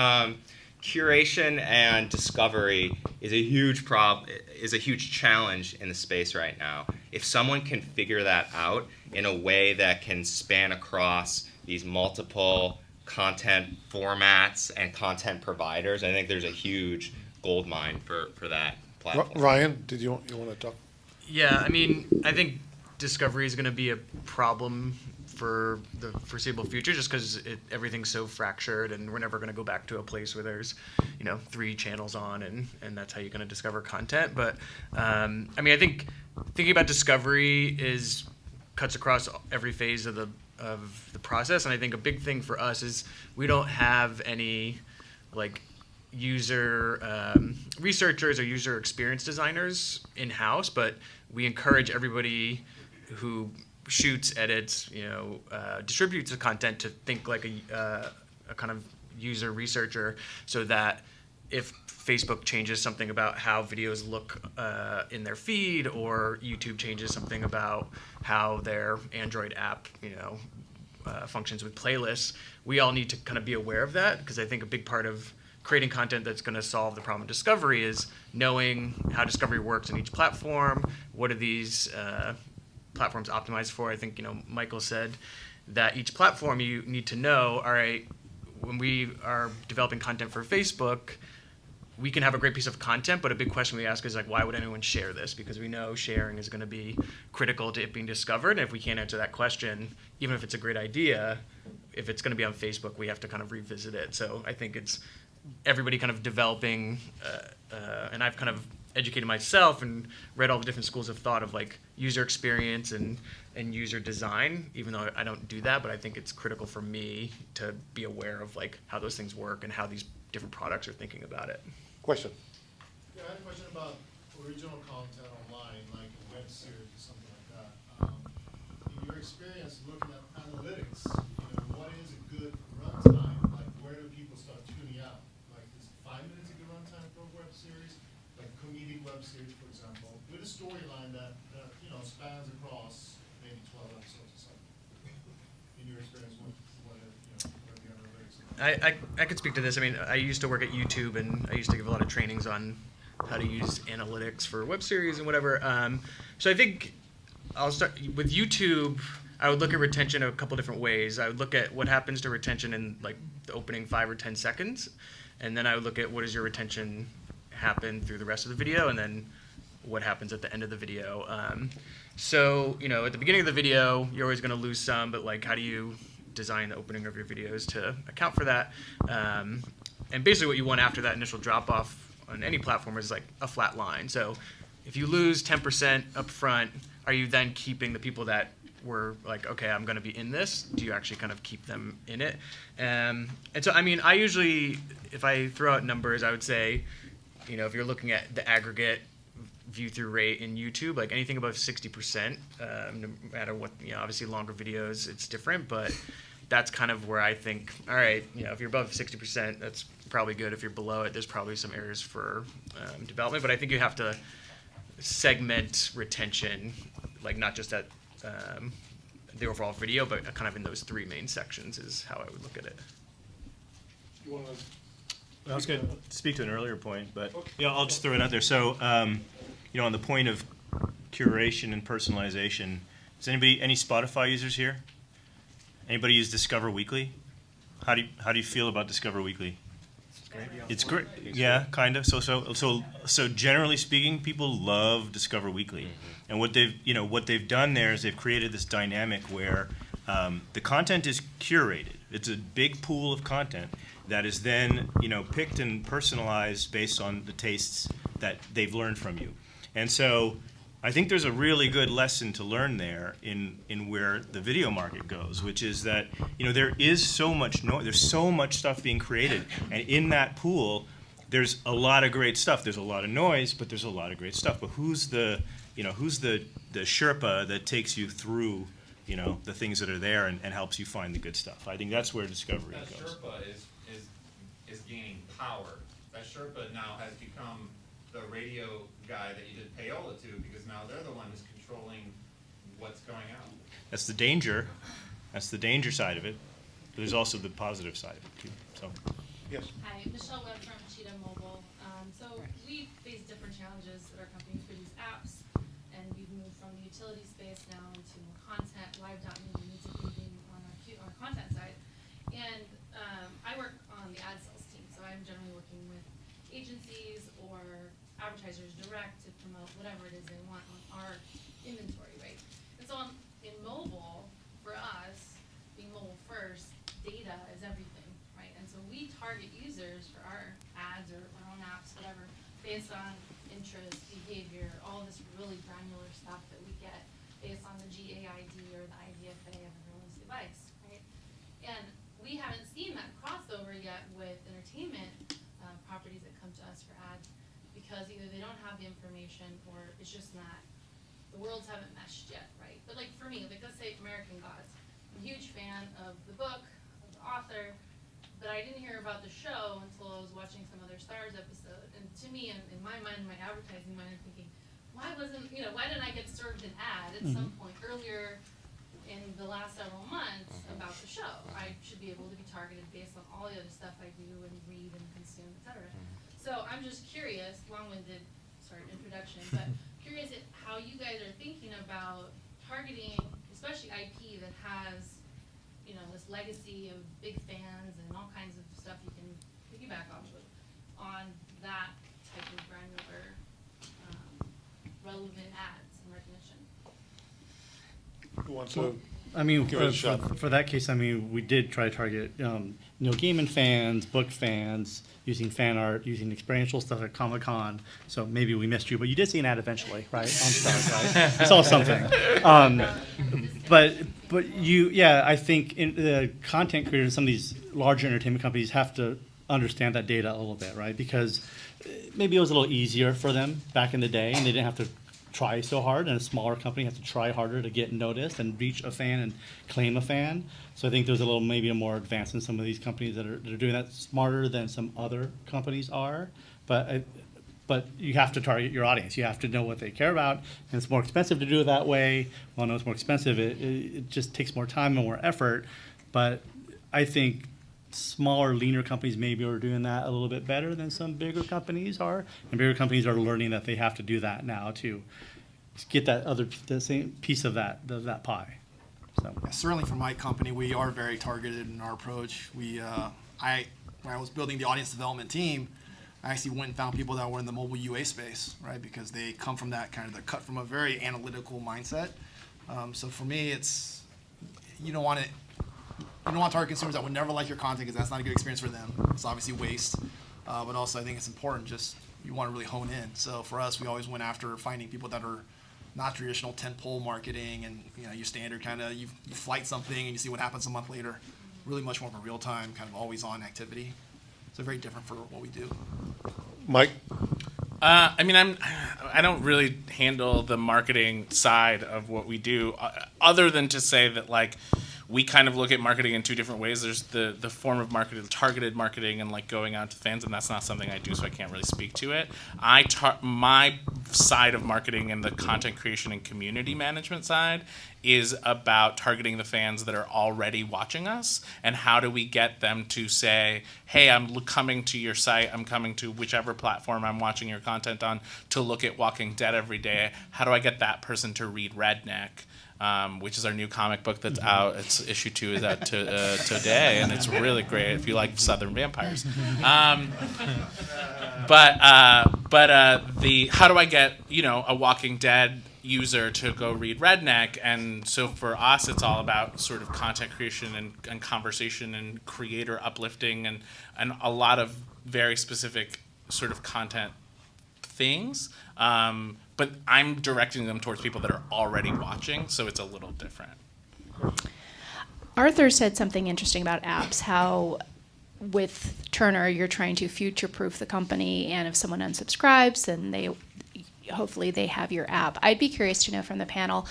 curation and discovery is a huge challenge in the space right now. If someone can figure that out in a way that can span across these multiple content formats and content providers, I think there's a huge gold mine for that platform. Ryan, did you want to talk? Yeah, I mean, I think discovery is going to be a problem for the foreseeable future, just because everything's so fractured, and we're never going to go back to a place where there's 3 channels on, and that's how you're going to discover content. But I mean, I think thinking about discovery cuts across every phase of the process, and I think a big thing for us is we don't have any user researchers or user experience designers in house, but we encourage everybody who shoots, edits, distributes the content to think like a kind of user researcher, so that if Facebook changes something about how videos look in their feed, or YouTube changes something about how their Android app, functions with playlists, we all need to kind of be aware of that, because I think a big part of creating content that's going to solve the problem of discovery is knowing how discovery works in each platform. What are these platforms optimized for? I think Michael said that each platform you need to know, all right, when we are developing content for Facebook, we can have a great piece of content, but a big question we ask is why would anyone share this? Because we know sharing is going to be critical to it being discovered, and if we can't answer that question, even if it's a great idea, if it's going to be on Facebook, we have to kind of revisit it. So I think it's everybody kind of developing, and I've kind of educated myself and read all the different schools of thought of like user experience and user design, even though I don't do that, but I think it's critical for me to be aware of like how those things work and how these different products are thinking about it. Question? Yeah, I had a question about original content online, like a web series or something like that. In your experience looking at analytics, what is a good runtime? Like, where do people start tuning out? Like, is 5 minutes a good runtime for a web series? Like comedic web series, for example, with a storyline that spans across maybe 12 episodes or something. In your experience, what are the analytics? I could speak to this. I mean, I used to work at YouTube, and I used to give a lot of trainings on how to use analytics for web series and whatever. So I think I'll start with YouTube. I would look at retention a couple different ways. I would look at what happens to retention in like the opening 5 or 10 seconds, and then I would look at what does your retention happen through the rest of the video, and then what happens at the end of the video. So at the beginning of the video, you're always going to lose some, but like how do you design the opening of your videos to account for that? And basically what you want after that initial drop off on any platform is like a flat line. So if you lose 10% up front, are you then keeping the people that were like, okay, I'm going to be in this? Do you actually kind of keep them in it? And so, I mean, I usually, if I throw out numbers, I would say, if you're looking at the aggregate view through rate in YouTube, like anything above 60%, no matter what, obviously longer videos, it's different, but that's kind of where I think, all right, if you're above 60%, that's probably good. If you're below it, there's probably some areas for development, but I think you have to segment retention, like not just at the overall video, but kind of in those 3 main sections is how I would look at it. You want to? I was going to speak to an earlier point, but I'll just throw it out there. So, on the point of curation and personalization, is any Spotify users here? Anybody use Discover Weekly? How do you feel about Discover Weekly? It's great. Yeah, kind of. So generally speaking, people love Discover Weekly, and what they've done there is they've created this dynamic where the content is curated. It's a big pool of content that is then picked and personalized based on the tastes that they've learned from you. And so I think there's a really good lesson to learn there in where the video market goes, which is that there is so much noise, there's so much stuff being created, and in that pool there's a lot of great stuff. There's a lot of noise, but there's a lot of great stuff. But who's the Sherpa that takes you through the things that are there and helps you find the good stuff? I think that's where discovery That goes. Sherpa is gaining power. That Sherpa now has become the radio guy that you did payola to, because now they're the one who's controlling what's going out. That's the danger. That's the danger side of it. But there's also the positive side of it too. So. Yes. Hi, Michelle Webb from Cheetah Mobile. So we face different challenges at our company for these apps, and we've moved from the utility space now into more content, live.media, music thinking on our content side. And I work on the ad sales team, so I'm generally working with agencies or advertisers direct to promote whatever it is they want on our inventory, right? And so in mobile, for us, being mobile first, data is everything, right? And so we target users for our ads or our own apps, whatever, based on interest, behavior, all this really granular stuff that we get based on the GAID or the IDFA of everyone's device, right? And we haven't seen that crossover yet with entertainment properties that come to us for ads, because either they don't have the information or it's just not, the worlds haven't meshed yet, right? But like for me, like let's say American Gods, I'm a huge fan of the book, of the author, but I didn't hear about the show until I was watching some other Stars episode. And to me, in my mind, my advertising mind, I'm thinking, why didn't I get served an ad at some point earlier in the last several months about the show? I should be able to be targeted based on all the other stuff I do and read and consume, etc. So I'm just curious, long-winded, introduction, but curious at how you guys are thinking about targeting, especially IP that has, this legacy of big fans and all kinds of stuff you can piggyback off of on that type of granular, relevant ads and recognition. Who wants to I mean, Give it a shot. for that case, I mean, we did try to target, gaming fans, book fans, using fan art, using experiential stuff at Comic-Con. So maybe we missed you, but you did see an ad eventually, right? On Stars, right? You saw something. But I think the content creators, some of these larger entertainment companies have to understand that data a little bit, right? Because maybe it was a little easier for them back in the day, and they didn't have to try so hard, and a smaller company has to try harder to get noticed and reach a fan and claim a fan. So I think there's maybe a more advanced in some of these companies that are doing that smarter than some other companies are. But you have to target your audience. You have to know what they care about, and it's more expensive to do it that way. Well, no, it's more expensive. It just takes more time and more effort. But I think smaller, leaner companies maybe are doing that a little bit better than some bigger companies are. And bigger companies are learning that they have to do that now to get the same piece of that pie. So. Yeah, certainly for my company, we are very targeted in our approach. When I was building the audience development team, I actually went and found people that were in the mobile UA space, right? Because they come from that they're cut from a very analytical mindset. So for me, you don't want to target consumers that would never like your content because that's not a good experience for them. It's obviously waste. But also I think it's important you want to really hone in. So for us, we always went after finding people that are not traditional tentpole marketing and your standard you flight something and you see what happens a month later. Really much more of a real time, always on activity. So very different for what we do. Mike? I don't really handle the marketing side of what we do, other than to say that we kind of look at marketing in two different ways. There's the form of marketing, targeted marketing, and going out to fans, and that's not something I do, so I can't really speak to it. My side of marketing and the content creation and community management side is about targeting the fans that are already watching us, and how do we get them to say, hey, I'm coming to your site, I'm coming to whichever platform I'm watching your content on to look at Walking Dead every day. How do I get that person to read Redneck? Which is our new comic book that's out. It's issue 2 is out today, and it's really great if you like Southern vampires. How do I get a Walking Dead user to go read Redneck? And so for us, it's all about sort of content creation and conversation and creator uplifting and a lot of very specific sort of content things. But I'm directing them towards people that are already watching, so it's a little different. Arthur said something interesting about apps, how with Turner you're trying to future-proof the company, and if someone unsubscribes, then hopefully they have your app. I'd be curious to know from the panel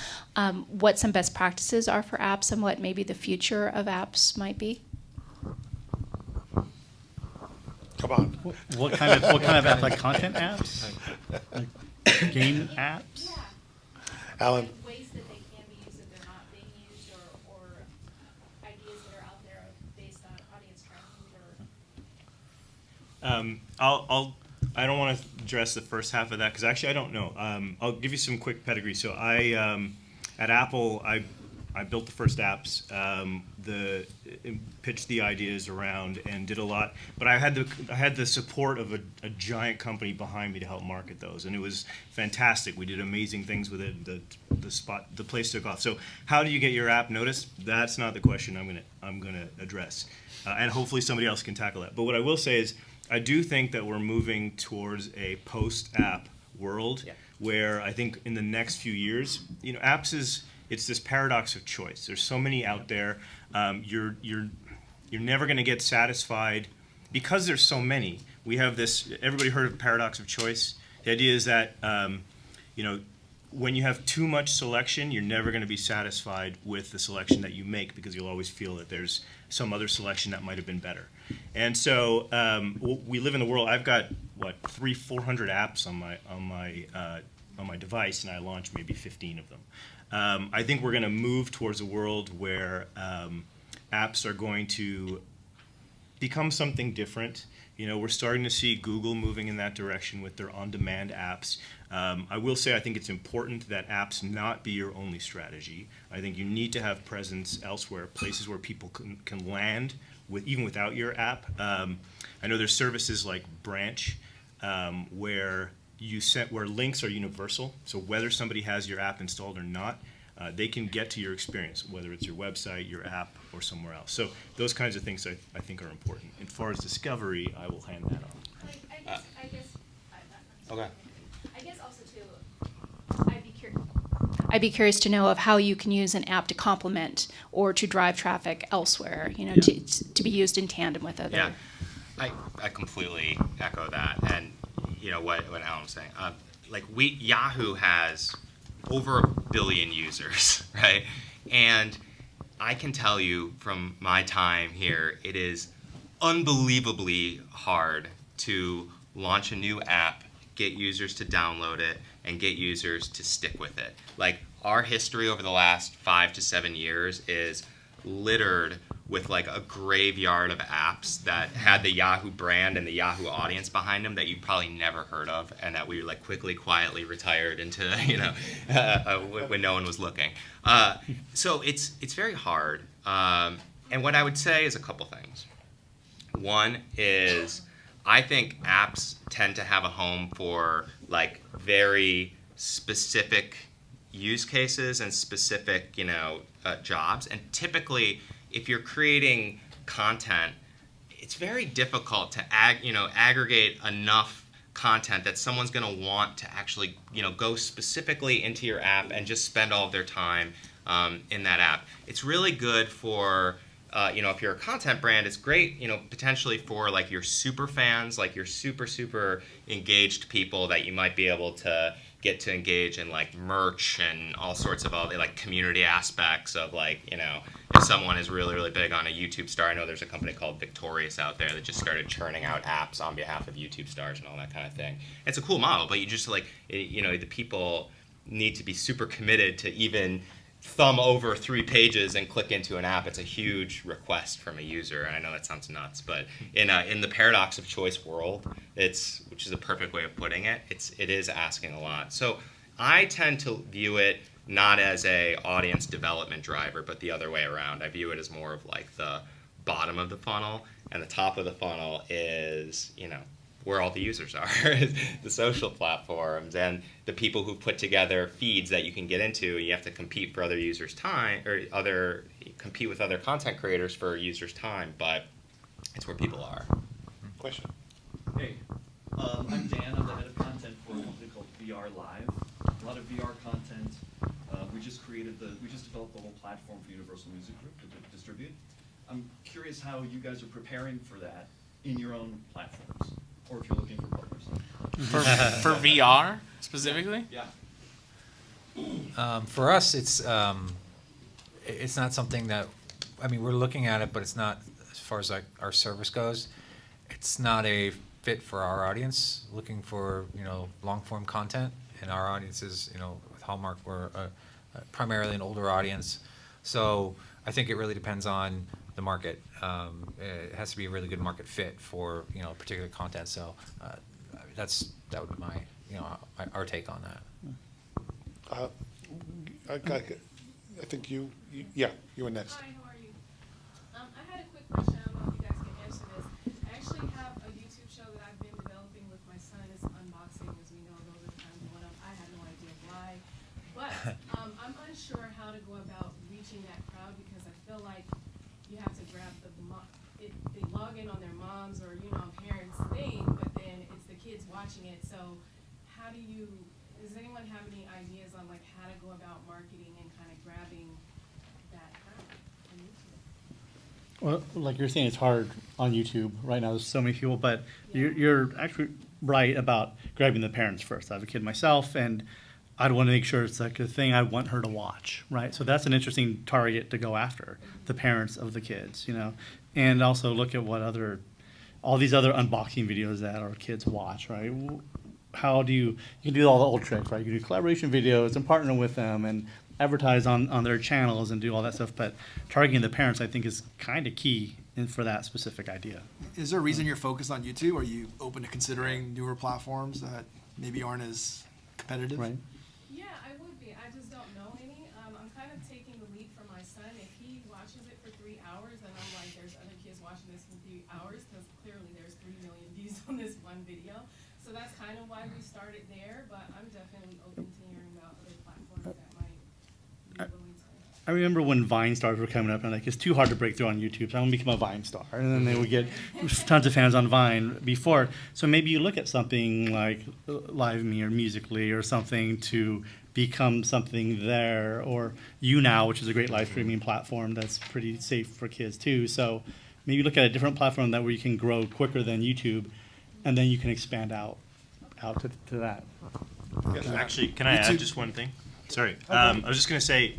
what some best practices are for apps and what maybe the future of apps might be. Come on. What kind of app? Like content apps? Like game apps? Alan? Ways that they can be used if they're not being used, or ideas that are out there based on audience trends, or I don't want to address the first half of that because actually I don't know. I'll give you some quick pedigree. So at Apple, I built the first apps, pitched the ideas around, and did a lot. But I had the support of a giant company behind me to help market those, and it was fantastic. We did amazing things with it. The place took off. So how do you get your app noticed? That's not the question I'm gonna address, and hopefully somebody else can tackle that. But what I will say is, I do think that we're moving towards a post-app world where I think in the next few years, apps it's this paradox of choice. There's so many out there. You're never going to get satisfied because there's so many. We have this. Everybody heard of paradox of choice? The idea is that when you have too much selection, you're never going to be satisfied with the selection that you make because you'll always feel that there's some other selection that might have been better. And so we live in the world. I've got 300-400 apps on my device, and I launch maybe 15 of them. I think we're going to move towards a world where apps are going to become something different. We're starting to see Google moving in that direction with their on-demand apps. I will say I think it's important that apps not be your only strategy. I think you need to have presence elsewhere, places where people can land even without your app. I know there's services like Branch where links are universal. So whether somebody has your app installed or not, they can get to your experience, whether it's your website, your app, or somewhere else. So those kinds of things I think are important. As far as discovery, I will hand that on. Okay. I guess also too, I'd be curious to know of how you can use an app to complement or to drive traffic elsewhere. You know, to be used in tandem with other. Yeah, I completely echo that, and you know what Alan was saying. Like Yahoo has over 1 billion users, right? And I can tell you from my time here, it is unbelievably hard to launch a new app, get users to download it, and get users to stick with it. Like, our history over the last 5 to 7 years is littered with like a graveyard of apps that had the Yahoo brand and the Yahoo audience behind them that you probably never heard of, and that we like quickly, quietly retired into, you know, when no one was looking. So it's very hard. And what I would say is a couple things. One is, I think apps tend to have a home for like very specific use cases and specific, you know, jobs. And typically, if you're creating content, it's very difficult to aggregate enough content that someone's going to want to actually, you know, go specifically into your app and just spend all of their time in that app. It's really good for you know, if you're a content brand, it's great, you know, potentially for like your super fans, like your super engaged people that you might be able to get to engage in like merch and all sorts of other like community aspects of like, you know, if someone is really big on a YouTube star. I know there's a company called Victorious out there that just started churning out apps on behalf of YouTube stars and all that kind of thing. It's a cool model, but you just like, you know, the people need to be super committed to even thumb over 3 pages and click into an app. It's a huge request from a user, and I know that sounds nuts, but in the paradox of choice world, which is a perfect way of putting it, it is asking a lot. So I tend to view it not as a audience development driver, but the other way around. I view it as more of like the bottom of the funnel, and the top of the funnel is, you know, where all the users are, the social platforms and the people who put together feeds that you can get into. You have to compete for other users' time, or compete with other content creators for users' time, but it's where people are. Question. Hey, I'm Dan. I'm the head of content for a company called VR Live. A lot of VR content. We just developed the whole platform for Universal Music Group to distribute. I'm curious how you guys are preparing for that in your own platforms, or if you're looking for partners. For VR specifically? Yeah. For us, it's not something that, I mean, we're looking at it, but it's not, as far as like our service goes, it's not a fit for our audience. Looking for, you know, long form content, and our audience is, you know, with Hallmark, we're primarily an older audience. So I think it really depends on the market. It has to be a really good market fit for, you know, particular content. So that would be my, you know, our take on that. I think you were next. Hi, how are you? I had a quick question. I don't know if you guys can answer this. I actually have a YouTube show that I've been developing with my son. It's unboxing, as we know, those are kind of going up. I had no idea why. But I'm unsure how to go about reaching that crowd, because I feel like you have to grab they log in on their moms or, you know, parents' thing, but then it's the kids watching it. So how does anyone have any ideas on like how to go about marketing and kind of grabbing that crowd on YouTube? Well, like you're saying, it's hard on YouTube right now. There's so many people, but you're actually right about grabbing the parents first. I have a kid myself, and I'd want to make sure it's like a thing I want her to watch, right? So that's an interesting target to go after, the parents of the kids, you know, and also look at what all these other unboxing videos that our kids watch, right? How do you can do all the old tricks, right? You can do collaboration videos and partner with them and advertise on their channels and do all that stuff, but targeting the parents, I think, is kind of key for that specific idea. Is there a reason you're focused on YouTube? Are you open to considering newer platforms that maybe aren't as competitive? Right. Yeah, I would be. I just don't know any. I'm kind of taking the lead from my son. If he watches it for 3 hours, then I'm like, there's other kids watching this for 3 hours, because clearly there's 3 million views on this one video. So that's kind of why we started there, but I'm definitely open to hearing about other platforms that might be a little I remember when Vine stars were coming up, and like it's too hard to break through on YouTube, so I'm gonna become a Vine star, and then they would get tons of fans on Vine before. So maybe you look at something like Live Me or Musically or something to become something there, or YouNow, which is a great live streaming platform that's pretty safe for kids too. So maybe look at a different platform that where you can grow quicker than YouTube, and then you can expand out to that. Actually, can I add just one thing? Sorry. I was just going to say,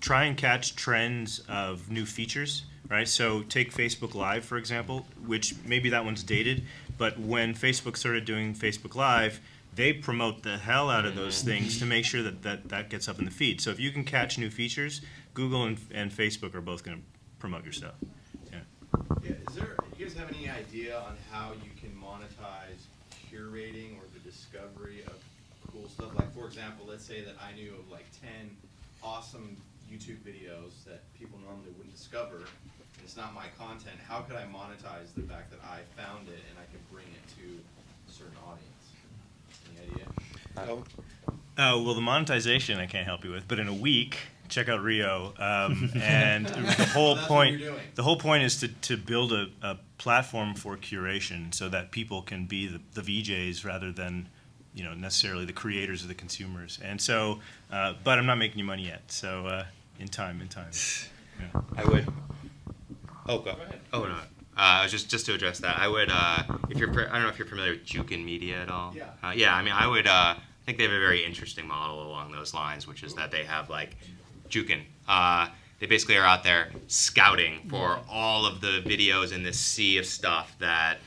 try and catch trends of new features, right? So take Facebook Live, for example, which maybe that one's dated, but when Facebook started doing Facebook Live, they promote the hell out of those things to make sure that gets up in the feed. So if you can catch new features, Google and Facebook are both going to promote your stuff. Yeah. Yeah, do you guys have any idea on how you can monetize curating or the discovery of cool stuff? Like, for example, let's say that I knew of like 10 awesome YouTube videos that people normally wouldn't discover, and it's not my content. How could I monetize the fact that I found it and I could bring it to a certain audience? Any idea? Well, the monetization I can't help you with, but in a week, check out Rio. And the whole That's point, what you're doing. the whole point is to build a platform for curation so that people can be the VJs rather than necessarily the creators or the consumers. And so, but I'm not making you money yet. So in time. Yeah. I would. Oh, go ahead. Oh no. Just to address that, I would. If you're, I don't know if you're familiar with Jukin Media at all. Yeah. Yeah. I mean, I would. I think they have a very interesting model along those lines, which is that they have like Jukin. They basically are out there scouting for all of the videos in this sea of stuff that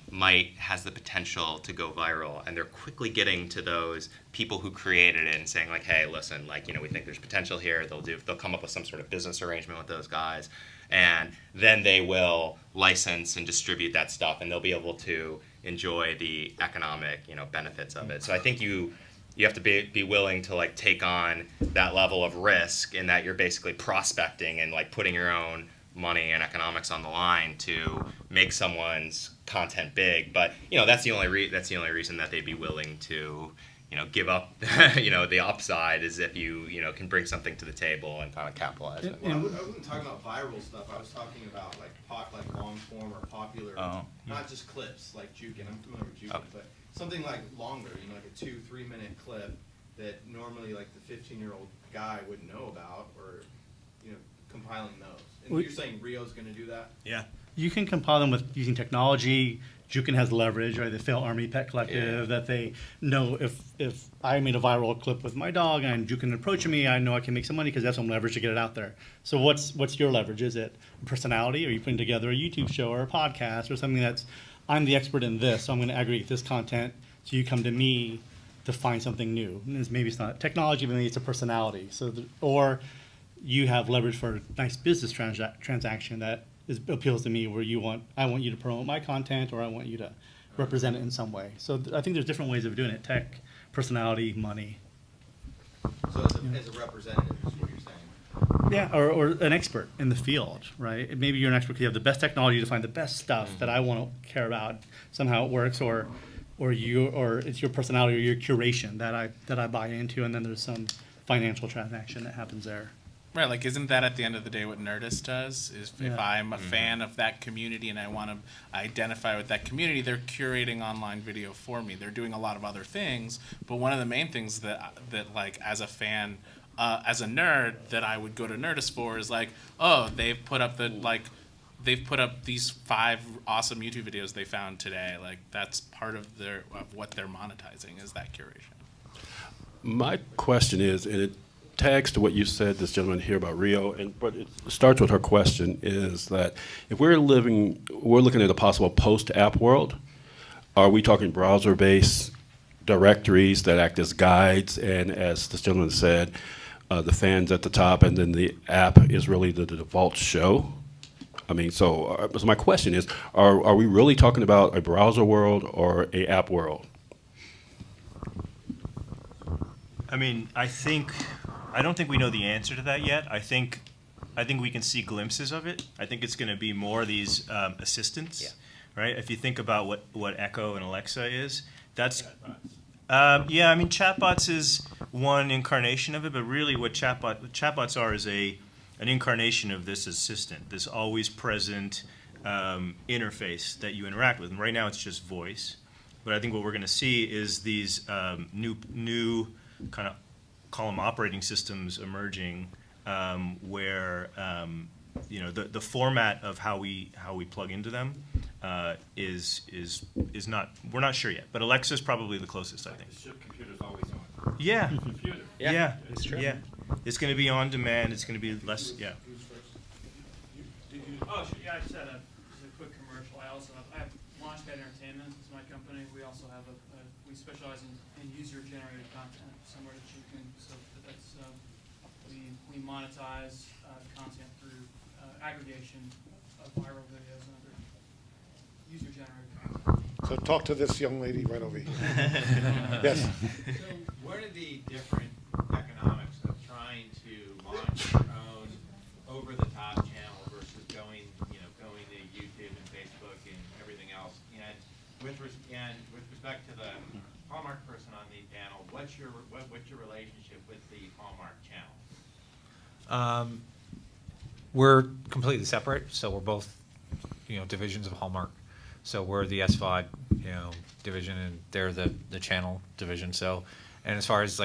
might has the potential to go viral, and they're quickly getting to those people who created it and saying like, hey, listen, like we think there's potential here. They'll come up with some sort of business arrangement with those guys, and then they will license and distribute that stuff, and they'll be able to enjoy the economic benefits of it. So I think you have to be willing to like take on that level of risk, in that you're basically prospecting and like putting your own money and economics on the line to make someone's content big. But that's the only reason that they'd be willing to give up the upside, is if you can bring something to the table and kind of capitalize it. Well, I wasn't talking about viral stuff. I was talking about like long form or popular, not just clips like Jukin. I'm familiar with Jukin, but something like longer, like a 2-3 minute clip that normally like the 15-year-old guy wouldn't know about, or compiling those. And you're saying Rio's going to do that? Yeah. You can compile them with using technology. Jukin has leverage, right? The Fail Army Pet Collective, that they know if I made a viral clip with my dog and Jukin approaching me, I know I can make some money because that's some leverage to get it out there. So what's your leverage? Is it personality? Are you putting together a YouTube show or a podcast or something that's, I'm the expert in this, so I'm going to aggregate this content, so you come to me to find something new. And maybe it's not technology, but maybe it's a personality. Or you have leverage for a nice business transaction that appeals to me, where I want you to promote my content, or I want you to represent it in some way. So I think there's different ways of doing it: tech, personality, money. So as a representative is what you're saying? Yeah, or an expert in the field, right? Maybe you're an expert because you have the best technology to find the best stuff that I want to care about. Somehow it works, or it's your personality or your curation that I buy into, and then there's some financial transaction that happens there. Right, like isn't that at the end of the day what Nerdist does? Is if I'm a fan of that community and I want to identify with that community, they're curating online video for me. They're doing a lot of other things, but one of the main things that like as a fan, as a nerd, that I would go to Nerdist for is like, oh, they've put up these 5 awesome YouTube videos they found today. Like that's part of what they're monetizing, is that curation. My question is, and it tags to what you said, this gentleman here about Rio, but it starts with her question, is that if we're looking at a possible post-app world, are we talking browser-based directories that act as guides, and as this gentleman said, the fans at the top, and then the app is really the default show? I mean, so my question is, are we really talking about a browser world or a app world? I mean, I don't think we know the answer to that yet. I think we can see glimpses of it. I think it's going to be more of these assistants, right? If you think about what Echo and Alexa is, that's I mean, chatbots is one incarnation of it, but really what chatbots are is an incarnation of this assistant, this always present interface that you interact with. And right now it's just voice. But I think what we're going to see is these new kind of call them operating systems emerging, where the format of how we plug into them is not, we're not sure yet. But Alexa's probably the closest, I think. The ship computer's always on. Yeah. Computer. Yeah. It's true. Yeah. It's going to be on demand. It's going to be less. Yeah. Oh, sure. Yeah, I just had just a quick commercial. I have Launchpad Entertainment. It's my company. We also have we specialize in user-generated content, similar to Chicken. So that's we monetize content through aggregation of viral videos and other user-generated content. So talk to this young lady right over here. Yes. So what are the different economics of trying to launch your own over-the-top channel versus going to YouTube and Facebook and everything else? And with respect to the Hallmark person on the panel, what's your relationship with the Hallmark channel? We're completely separate, so we're both, divisions of Hallmark. So we're the SVOD, division, and they're the channel division. So, and as far as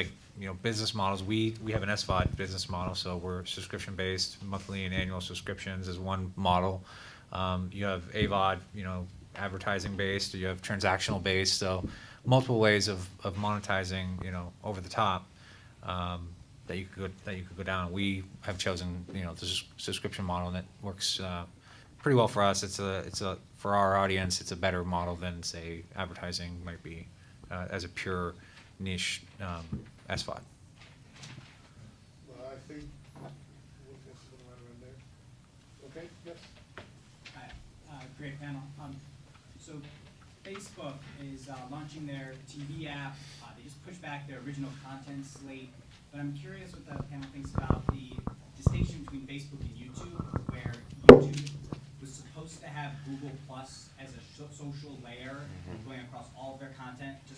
business models, we have an SVOD business model. So we're subscription based, monthly and annual subscriptions is one model. You have AVOD, advertising based. You have transactional based. So multiple ways of monetizing, over the top. That you could go down. We have chosen the subscription model, and it works pretty well for us. It's a for our audience, it's a better model than say advertising might be as a pure niche SVOD. Well, I think okay. Yes. Hi, great panel. So Facebook is launching their TV app. They just pushed back their original content slate. But I'm curious what the panel thinks about the distinction between Facebook and YouTube, where YouTube was supposed to have Google Plus as a social layer going across all of their content to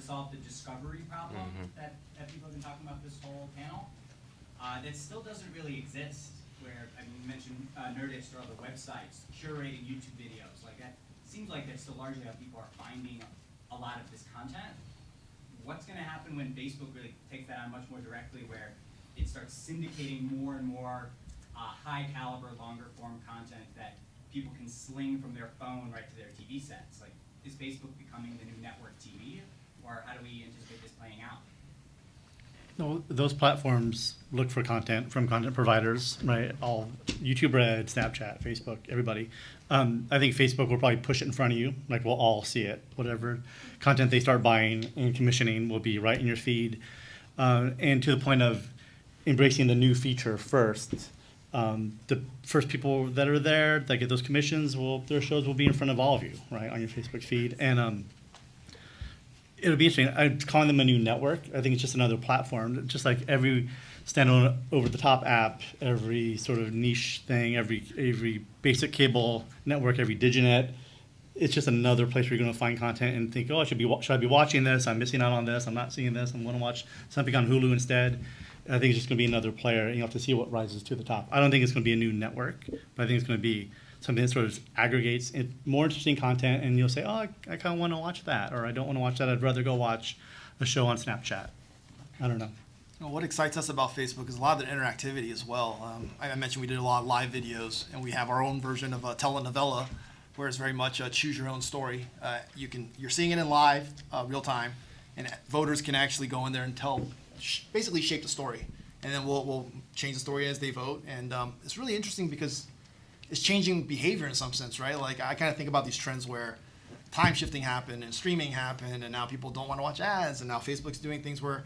solve the discovery problem that people have been talking about this whole panel. That still doesn't really exist, where, you mentioned Nerdist or other websites curating YouTube videos. Like that seems like that's still largely how people are finding a lot of this content. What's going to happen when Facebook really takes that on much more directly, where it starts syndicating more and more high caliber, longer form content that people can sling from their phone right to their TV sets? Like, is Facebook becoming the new network TV, or how do we anticipate this playing out? No, those platforms look for content from content providers, right? All YouTube Red, Snapchat, Facebook, everybody. I think Facebook will probably push it in front of you, like we'll all see it. Whatever content they start buying and commissioning will be right in your feed. And to the point of embracing the new feature first, the first people that are there that get those commissions, their shows will be in front of all of you, right, on your Facebook feed. And it'll be interesting. I'm calling them a new network. I think it's just another platform, just like every standalone over-the-top app, every sort of niche thing, every basic cable network, every diginet. It's just another place where you're going to find content and think, oh, should I be watching this? I'm missing out on this. I'm not seeing this. I'm going to watch something on Hulu instead. I think it's just going to be another player, and you have to see what rises to the top. I don't think it's going to be a new network, but I think it's going to be something that sort of aggregates more interesting content, and you'll say, oh, I kind of want to watch that, or I don't want to watch that. I'd rather go watch a show on Snapchat. I don't know. Well, what excites us about Facebook is a lot of the interactivity as well. I mentioned we did a lot of live videos, and we have our own version of a telenovela, where it's very much a choose your own story. You're seeing it in live, real time, and voters can actually go in there and basically shape the story, and then we'll change the story as they vote. And it's really interesting because it's changing behavior in some sense, right? Like I kind of think about these trends where time shifting happened and streaming happened, and now people don't want to watch ads, and now Facebook's doing things where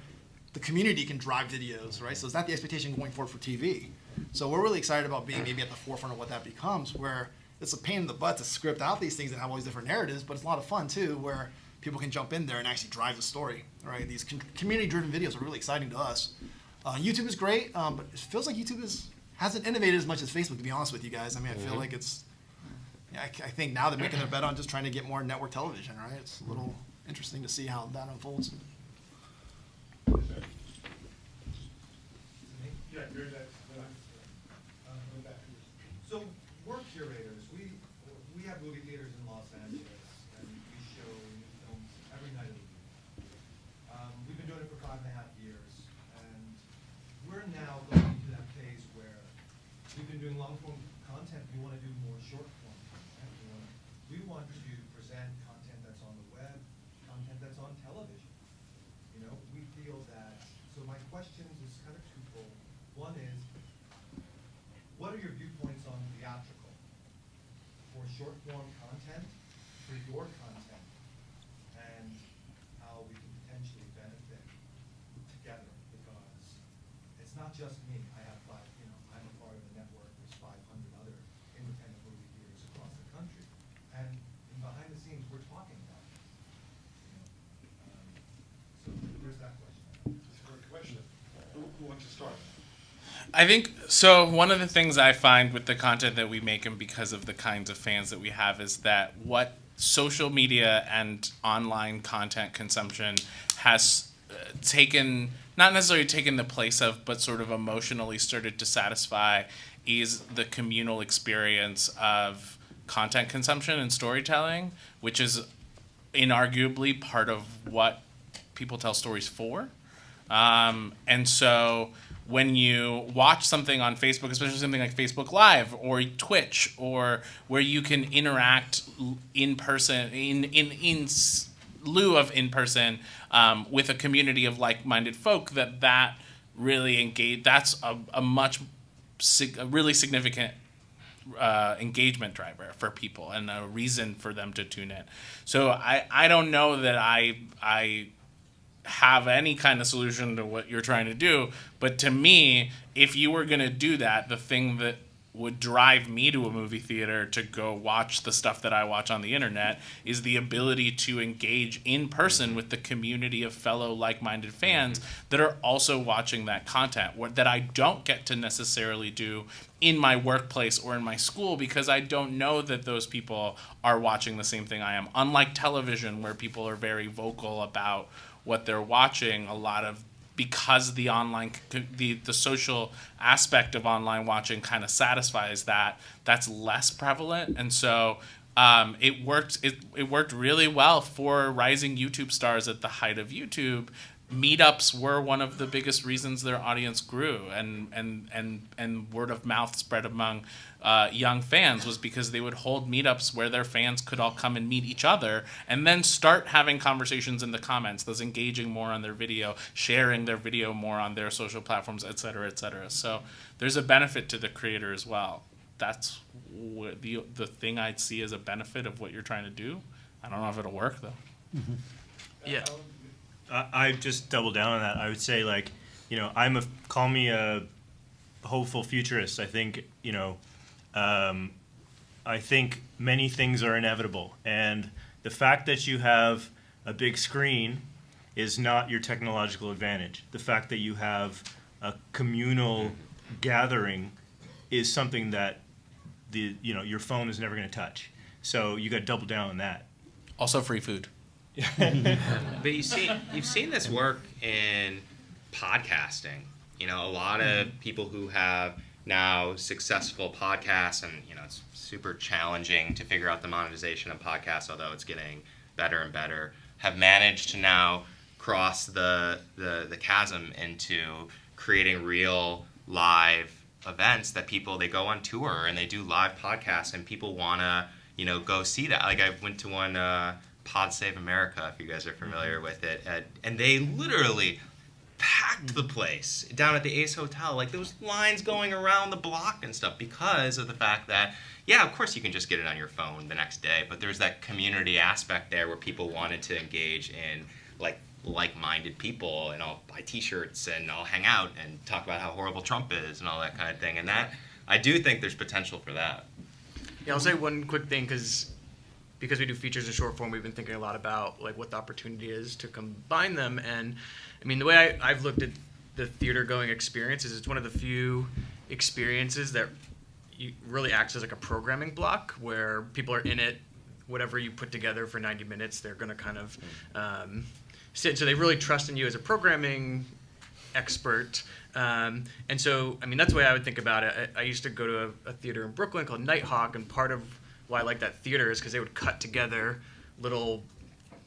the community can drive videos, right? So it's not the expectation going forward for TV. So we're really excited about being maybe at the forefront of what that becomes, where it's a pain in the butt to script out these things and have all these different narratives, but it's a lot of fun too, where people can jump in there and actually drive the story, right? These community-driven videos are really exciting to us. YouTube is great, but it feels like YouTube hasn't innovated as much as Facebook, to be honest with you guys. I mean, I feel like I think now they're making their bet on just trying to get more network television, right? It's a little interesting to see how that unfolds. Los Angeles, and we show new films every night of the week. We've been doing it for 5.5 years, and we're now going into that phase where we've been doing long-form content. We want to do more short-form content. We want to present content that's on the web, content that's on television. You know, we feel that. So my questions is kind of twofold. One is, what are your viewpoints on theatrical for short-form content, for your content, and how we can potentially benefit together? Because it's not just me. I have I'm a part of a network. There's 500 other independent movie theaters across the country, and behind the scenes, we're talking about it. So there's that question. That's a great question. Who wants to start? I think so. One of the things I find with the content that we make, and because of the kinds of fans that we have, is that what social media and online content consumption has taken, not necessarily taken the place of, but sort of emotionally started to satisfy, is the communal experience of content consumption and storytelling, which is inarguably part of what people tell stories for. And so when you watch something on Facebook, especially something like Facebook Live or Twitch, or where you can interact in person, in lieu of in person, with a community of like-minded folk, that really engage. That's a really significant engagement driver for people and a reason for them to tune in. So I don't know that I have any kind of solution to what you're trying to do, but to me, if you were going to do that, the thing that would drive me to a movie theater to go watch the stuff that I watch on the internet is the ability to engage in person with the community of fellow like-minded fans that are also watching that content, that I don't get to necessarily do in my workplace or in my school, because I don't know that those people are watching the same thing I am. Unlike television, where people are very vocal about what they're watching, because the online, the social aspect of online watching kind of satisfies that's less prevalent. And so it worked really well for rising YouTube stars at the height of YouTube. Meetups were one of the biggest reasons their audience grew, and word of mouth spread among young fans was because they would hold meetups where their fans could all come and meet each other and then start having conversations in the comments, thus engaging more on their video, sharing their video more on their social platforms, et cetera, et cetera. So there's a benefit to the creator as well. That's the thing I'd see as a benefit of what you're trying to do. I don't know if it'll work, though. Mm-hmm. Yeah. I just double down on that. I would say, like, call me a hopeful futurist. I think, I think many things are inevitable. And the fact that you have a big screen is not your technological advantage. The fact that you have a communal gathering is something that your phone is never going to touch. So you got to double down on that. Also free food. But you've seen this work in podcasting. A lot of people who have now successful podcasts, and it's super challenging to figure out the monetization of podcasts, although it's getting better and better, have managed to now cross the chasm into creating real live events that they go on tour and they do live podcasts, and people want to go see that. Like, I went to one Pod Save America, if you guys are familiar with it, and they literally packed the place down at the Ace Hotel. Like, there was lines going around the block and stuff because of the fact that, yeah, of course you can just get it on your phone the next day, but there's that community aspect there where people wanted to engage in like-minded people, and I'll buy t-shirts and I'll hang out and talk about how horrible Trump is and all that kind of thing. And that, I do think there's potential for that. Yeah, I'll say one quick thing, because we do features and short form, we've been thinking a lot about what the opportunity is to combine them. And I mean, the way I've looked at the theater going experience is it's one of the few experiences that really acts as like a programming block, where people are in it, whatever you put together for 90 minutes, they're going to kind of sit. So they really trust in you as a programming expert. And so, I mean, that's the way I would think about it. I used to go to a theater in Brooklyn called Nighthawk, and part of why I like that theater is because they would cut together little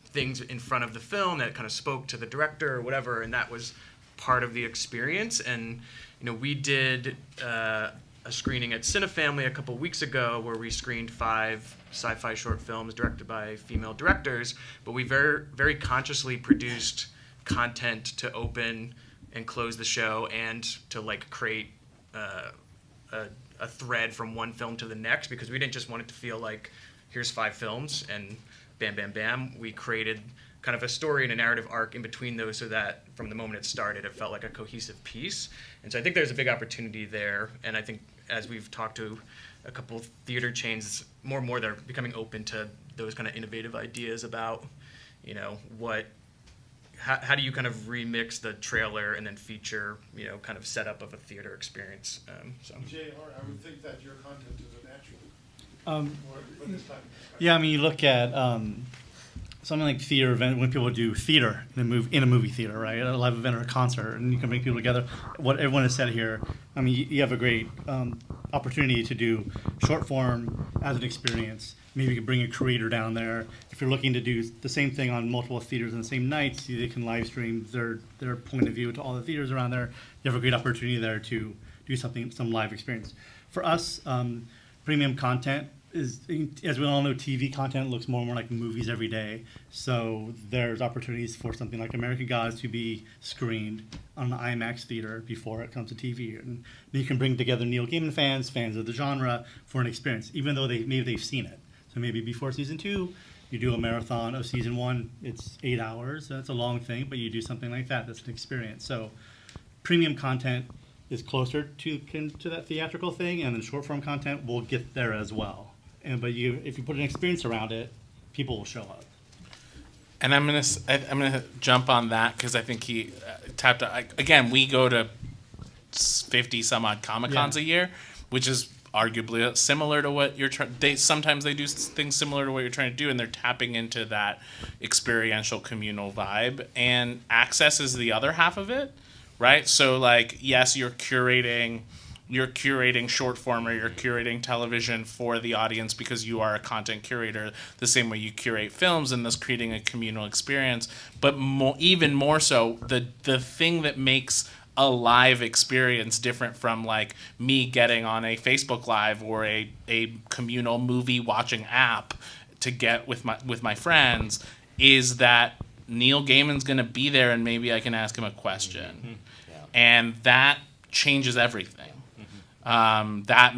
things in front of the film that kind of spoke to the director or whatever, and that was part of the experience. And we did a screening at Cinefamily a couple weeks ago where we screened 5 sci-fi short films directed by female directors, but we very, very consciously produced content to open and close the show and to like create a thread from one film to the next, because we didn't just want it to feel like here's 5 films and bam, bam, bam. We created kind of a story and a narrative arc in between those so that from the moment it started, it felt like a cohesive piece. And so I think there's a big opportunity there. And I think as we've talked to a couple of theater chains, more and more they're becoming open to those kind of innovative ideas about, how do you kind of remix the trailer and then feature, kind of setup of a theater experience. JR, I would think that your content is a natural. For this type of discussion. Yeah, I mean, you look at something like theater event, when people do theater in a movie theater, right? A live event or a concert, and you can bring people together. What everyone has said here, I mean, you have a great opportunity to do short form as an experience. Maybe you could bring a creator down there. If you're looking to do the same thing on multiple theaters on the same nights, they can live stream their point of view to all the theaters around there. You have a great opportunity there to do some live experience. For us, premium content is, as we all know, TV content looks more and more like movies every day. So there's opportunities for something like American Gods to be screened on an IMAX theater before it comes to TV. And then you can bring together Neil Gaiman fans of the genre for an experience, even though maybe they've seen it. So maybe before season 2, you do a marathon of season 1. It's 8 hours. That's a long thing, but you do something like that. That's an experience. So premium content is closer to that theatrical thing, and then short form content will get there as well. But if you put an experience around it, people will show up. And I'm gonna jump on that because I think he tapped. Again, we go to 50 some odd Comic Cons a year, which is arguably similar to what you're trying. Sometimes they do things similar to what you're trying to do, and they're tapping into that experiential communal vibe. And access is the other half of it, right? So like, yes, you're curating short form or you're curating television for the audience because you are a content curator, the same way you curate films, and thus creating a communal experience. But even more so, the thing that makes a live experience different from like me getting on a Facebook Live or a communal movie watching app to get with my friends is that Neil Gaiman's going to be there and maybe I can ask him a question. Mm-hmm. Yeah. And that changes everything. That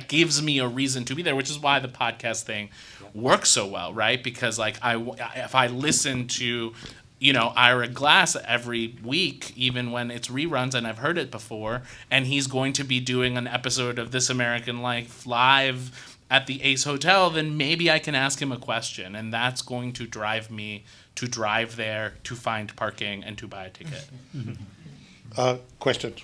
gives me a reason to be there, which is why the podcast thing works so well, right? Because like if I listen to Ira Glass every week, even when it's reruns and I've heard it before, and he's going to be doing an episode of This American Life live at the Ace Hotel, then maybe I can ask him a question, and that's going to drive me to drive there, to find parking, and to buy a ticket. Questions?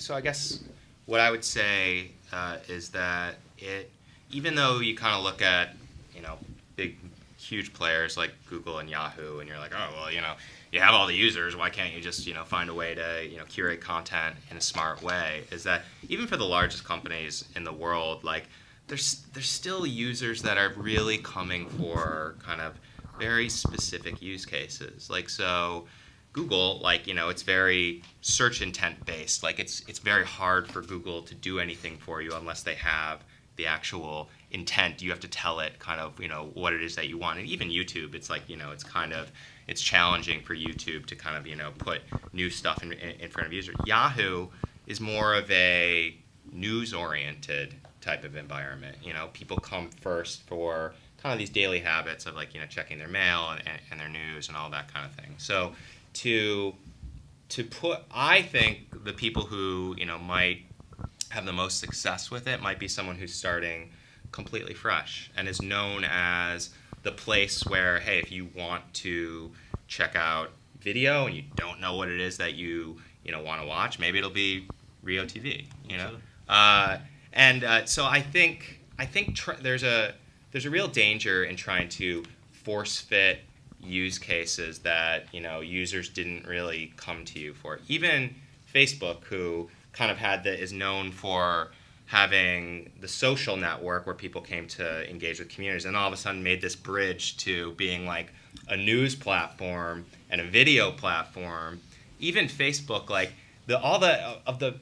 So I guess what I would say is that even though you kind of look at, big, huge players like Google and Yahoo, and you're like, oh, well, you have all the users, why can't you just, find a way to, curate content in a smart way, is that even for the largest companies in the world, like, there's still users that are really coming for kind of very specific use cases. Like, so Google, like, it's very search intent based. Like, it's very hard for Google to do anything for you unless they have the actual intent. You have to tell it kind of, what it is that you want. And even YouTube, it's like, it's challenging for YouTube to kind of, put new stuff in front of users. Yahoo is more of a news-oriented type of environment. People come first for kind of these daily habits of like, checking their mail and their news and all that kind of thing. So to put, I think the people who, might have the most success with it might be someone who's starting completely fresh and is known as the place where, hey, if you want to check out video and you don't know what it is that you want to watch, maybe it'll be Rio TV. So I think there's a real danger in trying to force fit use cases that users didn't really come to you for. Even Facebook, who kind of is known for having the social network where people came to engage with communities, and all of a sudden made this bridge to being like a news platform and a video platform. Even Facebook, like all the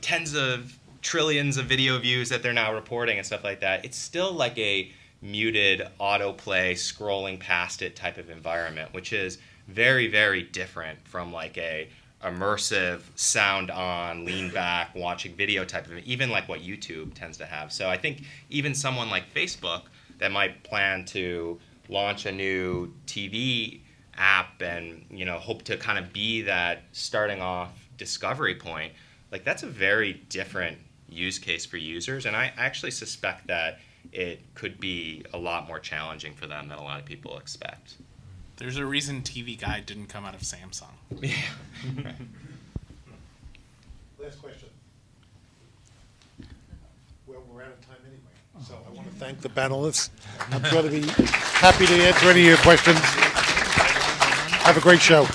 tens of trillions of video views that they're now reporting and stuff like that, it's still like a muted autoplay scrolling past it type of environment, which is very, very different from like a immersive sound on, lean back, watching video type of, even like what YouTube tends to have. So I think even someone like Facebook that might plan to launch a new TV app and hope to kind of be that starting off discovery point, like that's a very different use case for users, and I actually suspect that it could be a lot more challenging for them than a lot of people expect. There's a reason TV Guide didn't come out of Samsung. Yeah. Last question. Well, we're out of time anyway, so I want to thank the panelists. I'm sure to be happy to answer any of your questions. Have a great show.